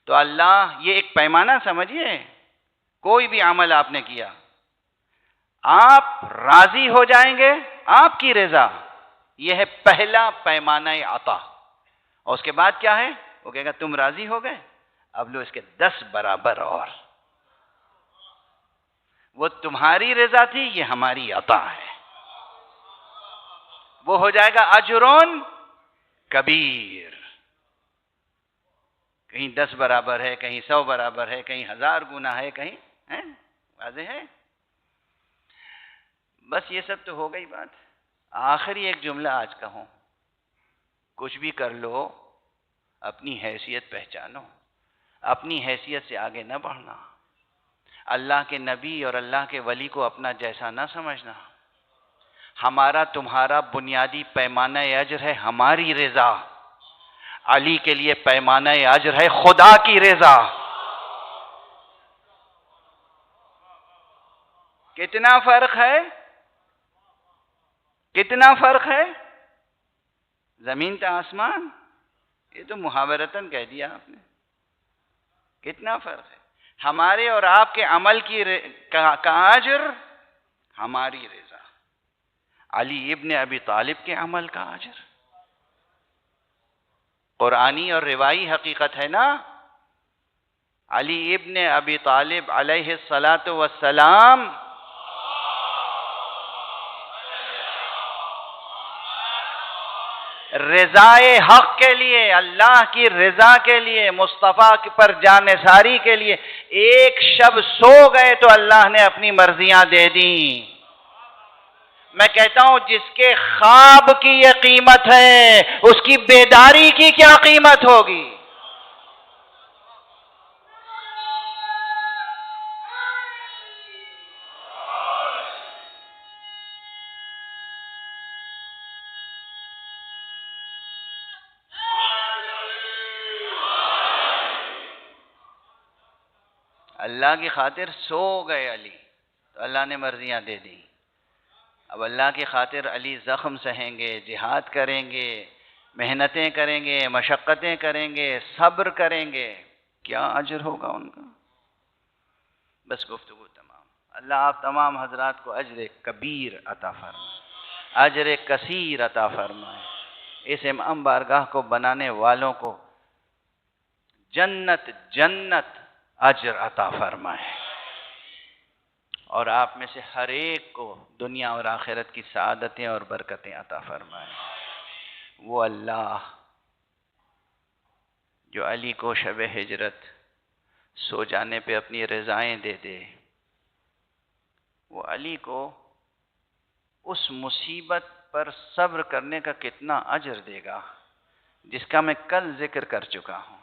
[SPEAKER 1] تو اللہ، یہ ایک پیمانہ سمجھیے، کوئی بھی عمل آپ نے کیا، آپ راضی ہو جائیں گے، آپ کی رضا، یہ ہے پہلا پیمانہ عطا۔ اور اس کے بعد کیا ہے؟ وہ کہے گا تم راضی ہو گئے، اب لو اس کے 10 برابر اور۔ وہ تمہاری رضا تھی، یہ ہماری عطا ہے۔ وہ ہو جائے گا اجرون کبیر، کہیں 10 برابر ہے، کہیں 100 برابر ہے، کہیں 1000 گنا ہے، کہیں واضح ہے۔ بس یہ سب تو ہو گئی بات۔ آخری ایک جملہ آج کہوں، کچھ بھی کر لو اپنی حیثیت پہچانو، اپنی حیثیت سے آگے نہ بڑھنا، اللہ کے نبی اور اللہ کے ولی کو اپنا جیسا نہ سمجھنا۔ ہمارا تمہارا بنیادی پیمانہ اجر ہے ہماری رضا، علی کے لیے پیمانہ اجر ہے خدا کی رضا۔ کتنا فرق ہے، کتنا فرق ہے، زمین تا آسمان۔ یہ تو محاورتاً کہہ دیا آپ نے، کتنا فرق ہے۔ ہمارے اور آپ کے عمل کا اجر ہماری رضا، علی ابن ابی طالب کے عمل کا اجر۔ قرآنی اور روایی حقیقت ہے نا، علی ابن ابی طالب علیہ السلام رضائے حق کے لیے، اللہ کی رضا کے لیے، مصطفیٰ پر جانثاری کے لیے ایک شب سو گئے تو اللہ نے اپنی مرضیاں دے دیں۔ میں کہتا ہوں جس کے خواب کی یہ قیمت ہے، اس کی بیداری کی کیا قیمت ہوگی؟ اللہ کی خاطر سو گئے علی تو اللہ نے مرضیاں دے دیں۔ اب اللہ کی خاطر علی زخم سہیں گے، جہاد کریں گے، محنتیں کریں گے، مشقتیں کریں گے، صبر کریں گے، کیا اجر ہوگا ان کا؟ بس گفتگو تمام۔ اللہ آپ تمام حضرات کو اجر کبیر عطا فرمائے، اجر کثیر عطا فرمائے۔ اس امام بارگاہ کو بنانے والوں کو جنت جنت اجر عطا فرمائے، اور آپ میں سے ہر ایک کو دنیا اور آخرت کی سعادتیں اور برکتیں عطا فرمائے۔ وہ اللہ جو علی کو شب ہجرت سو جانے پہ اپنی رضائیں دے دے، وہ علی کو اس مصیبت پر صبر کرنے کا کتنا اجر دے گا جس کا میں کل ذکر کر چکا ہوں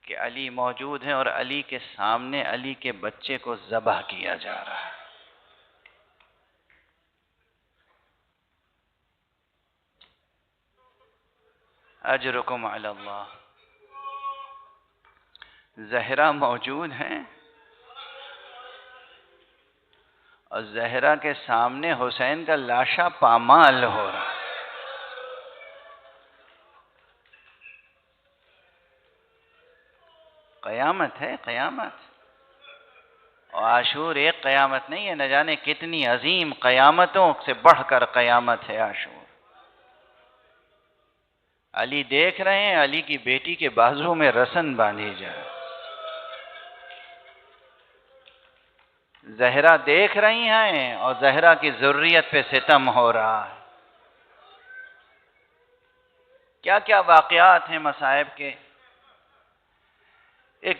[SPEAKER 1] کہ علی موجود ہیں اور علی کے سامنے علی کے بچے کو ذبح کیا جا رہا ہے۔ اجرکم علی اللہ۔ زہرا موجود ہیں اور زہرا کے سامنے حسین کا لاشا پامال ہو رہا ہے۔ قیامت ہے، قیامت۔ اور عاشور ایک قیامت نہیں ہے، نہ جانے کتنی عظیم قیامتوں سے بڑھ کر قیامت ہے عاشور۔ علی دیکھ رہے ہیں علی کی بیٹی کے بازو میں رسن باندھی جائے، زہرا دیکھ رہی ہیں اور زہرا کی ذریت پہ ستم ہو رہا ہے۔ کیا کیا واقعات ہیں مصائب کے، ایک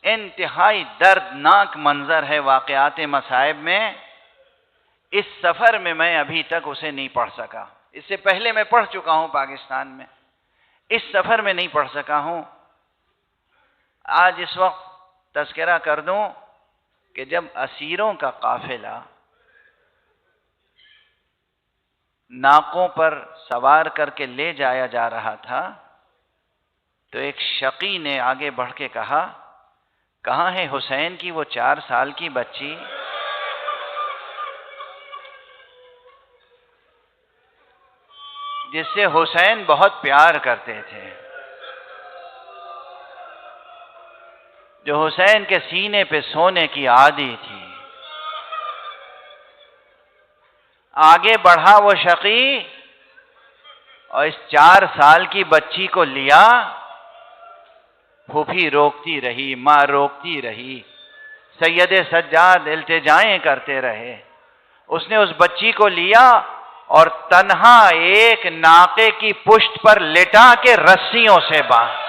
[SPEAKER 1] انتہائی دردناک منظر ہے واقعات مصائب میں۔ اس سفر میں میں ابھی تک اسے نہیں پڑھ سکا، اس سے پہلے میں پڑھ چکا ہوں پاکستان میں۔ اس سفر میں نہیں پڑھ سکا ہوں۔ آج اس وقت تذکرہ کر دوں کہ جب اسیروں کا قافلہ ناقوں پر سوار کر کے لے جایا جا رہا تھا تو ایک شقی نے آگے بڑھ کے کہا، کہاں ہے حسین کی وہ 4 سال کی بچی؟ جس سے حسین بہت پیار کرتے تھے، جو حسین کے سینے پہ سونے کی عادی تھی۔ آگے بڑھا وہ شقی اور اس 4 سال کی بچی کو لیا۔ پھوپھی روکتی رہی، ماں روکتی رہی، سید سجاد التجائیں کرتے رہے۔ اس نے اس بچی کو لیا اور تنہا ایک ناقے کی پشت پر لٹا کے رسیوں سے باندھ۔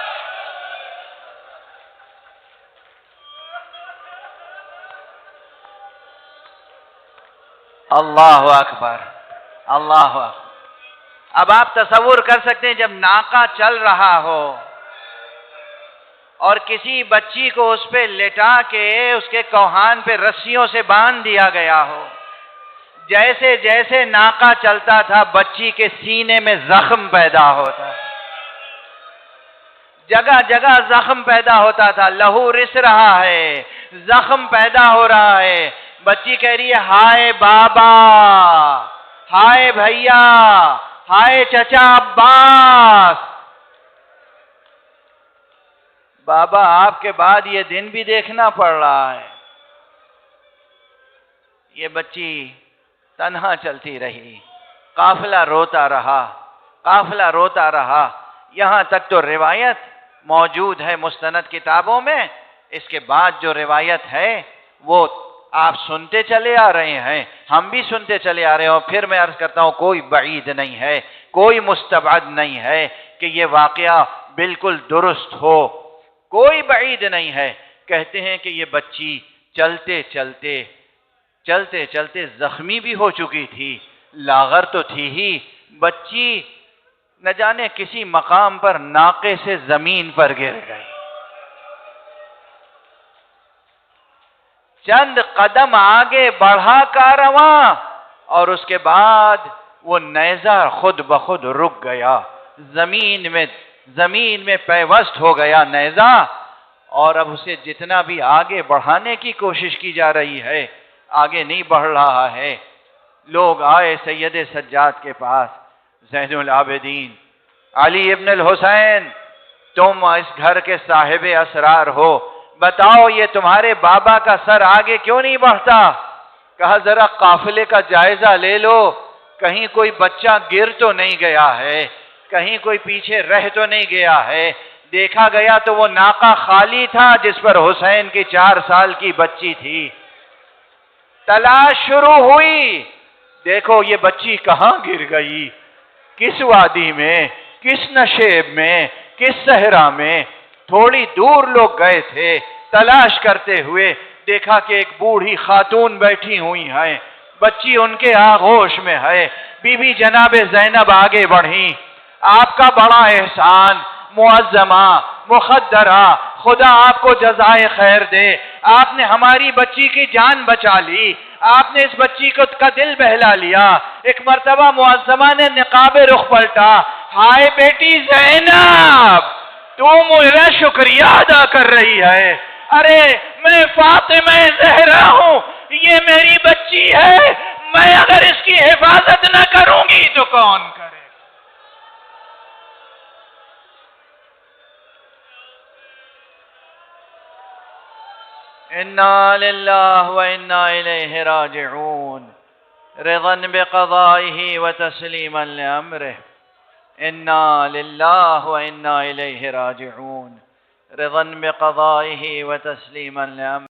[SPEAKER 1] اللہ اکبر، اللہ اکبر۔ اب آپ تصور کر سکتے ہیں جب ناقہ چل رہا ہو اور کسی بچی کو اس پہ لٹا کے اس کے کوہان پہ رسیوں سے باندھ دیا گیا ہو، جیسے جیسے ناقہ چلتا تھا بچی کے سینے میں زخم پیدا ہوتا، جگہ جگہ زخم پیدا ہوتا تھا، لہو رس رہا ہے، زخم پیدا ہو رہا ہے۔ بچی کہہ رہی ہے، ہائے بابا، ہائے بھیا، ہائے چچا عباس۔ بابا آپ کے بعد یہ دن بھی دیکھنا پڑ رہا ہے۔ یہ بچی تنہا چلتی رہی، قافلہ روتا رہا، قافلہ روتا رہا، یہاں تک تو روایت موجود ہے مستند کتابوں میں۔ اس کے بعد جو روایت ہے وہ آپ سنتے چلے آ رہے ہیں، ہم بھی سنتے چلے آ رہے ہیں، اور پھر میں عرض کرتا ہوں کوئی بعید نہیں ہے، کوئی مستبعد نہیں ہے کہ یہ واقعہ بالکل درست ہو، کوئی بعید نہیں ہے۔ کہتے ہیں کہ یہ بچی چلتے چلتے چلتے چلتے زخمی بھی ہو چکی تھی، لاغر تو تھی ہی، بچی نہ جانے کسی مقام پر ناقے سے زمین پر گر گئی۔ چند قدم آگے بڑھا کارواں اور اس کے بعد وہ نیزہ خود بخود رک گیا، زمین میں پیوست ہو گیا نیزہ، اور اب اسے جتنا بھی آگے بڑھانے کی کوشش کی جا رہی ہے آگے نہیں بڑھ رہا ہے۔ لوگ آئے سید سجاد کے پاس، زین العابدین علی ابن الحسین، تم اس گھر کے صاحب اسرار ہو، بتاؤ یہ تمہارے بابا کا سر آگے کیوں نہیں بڑھتا؟ کہا ذرا قافلے کا جائزہ لے لو، کہیں کوئی بچہ گر تو نہیں گیا ہے، کہیں کوئی پیچھے رہ تو نہیں گیا ہے۔ دیکھا گیا تو وہ ناقہ خالی تھا جس پر حسین کی 4 سال کی بچی تھی۔ تلاش شروع ہوئی، دیکھو یہ بچی کہاں گر گئی، کس وادی میں، کس نشیب میں، کس صحرا میں۔ تھوڑی دور لوگ گئے تھے تلاش کرتے ہوئے، دیکھا کہ ایک بوڑھی خاتون بیٹھی ہوئی ہیں، بچی ان کے آغوش میں ہے۔ بی بی جناب زینب آگے بڑھی، آپ کا بڑا احسان، معظمہ، مخدرہ، خدا آپ کو جزائے خیر دے، آپ نے ہماری بچی کی جان بچا لی، آپ نے اس بچی کا دل بہلا لیا۔ ایک مرتبہ معظمہ نے نقاب رخ پلٹا، ہائے بیٹی زینب، تو میرا شکریہ ادا کر رہی ہے، ارے میں فاطمہ زہرا ہوں، یہ میری بچی ہے، میں اگر اس کی حفاظت نہ کروں گی تو کون کرے؟ انا للہ و انا الیہ راجعون، رضا بقضائہ و تسلیما لامرہ، انا للہ و انا الیہ راجعون، رضا بقضائہ و تسلیما لامرہ۔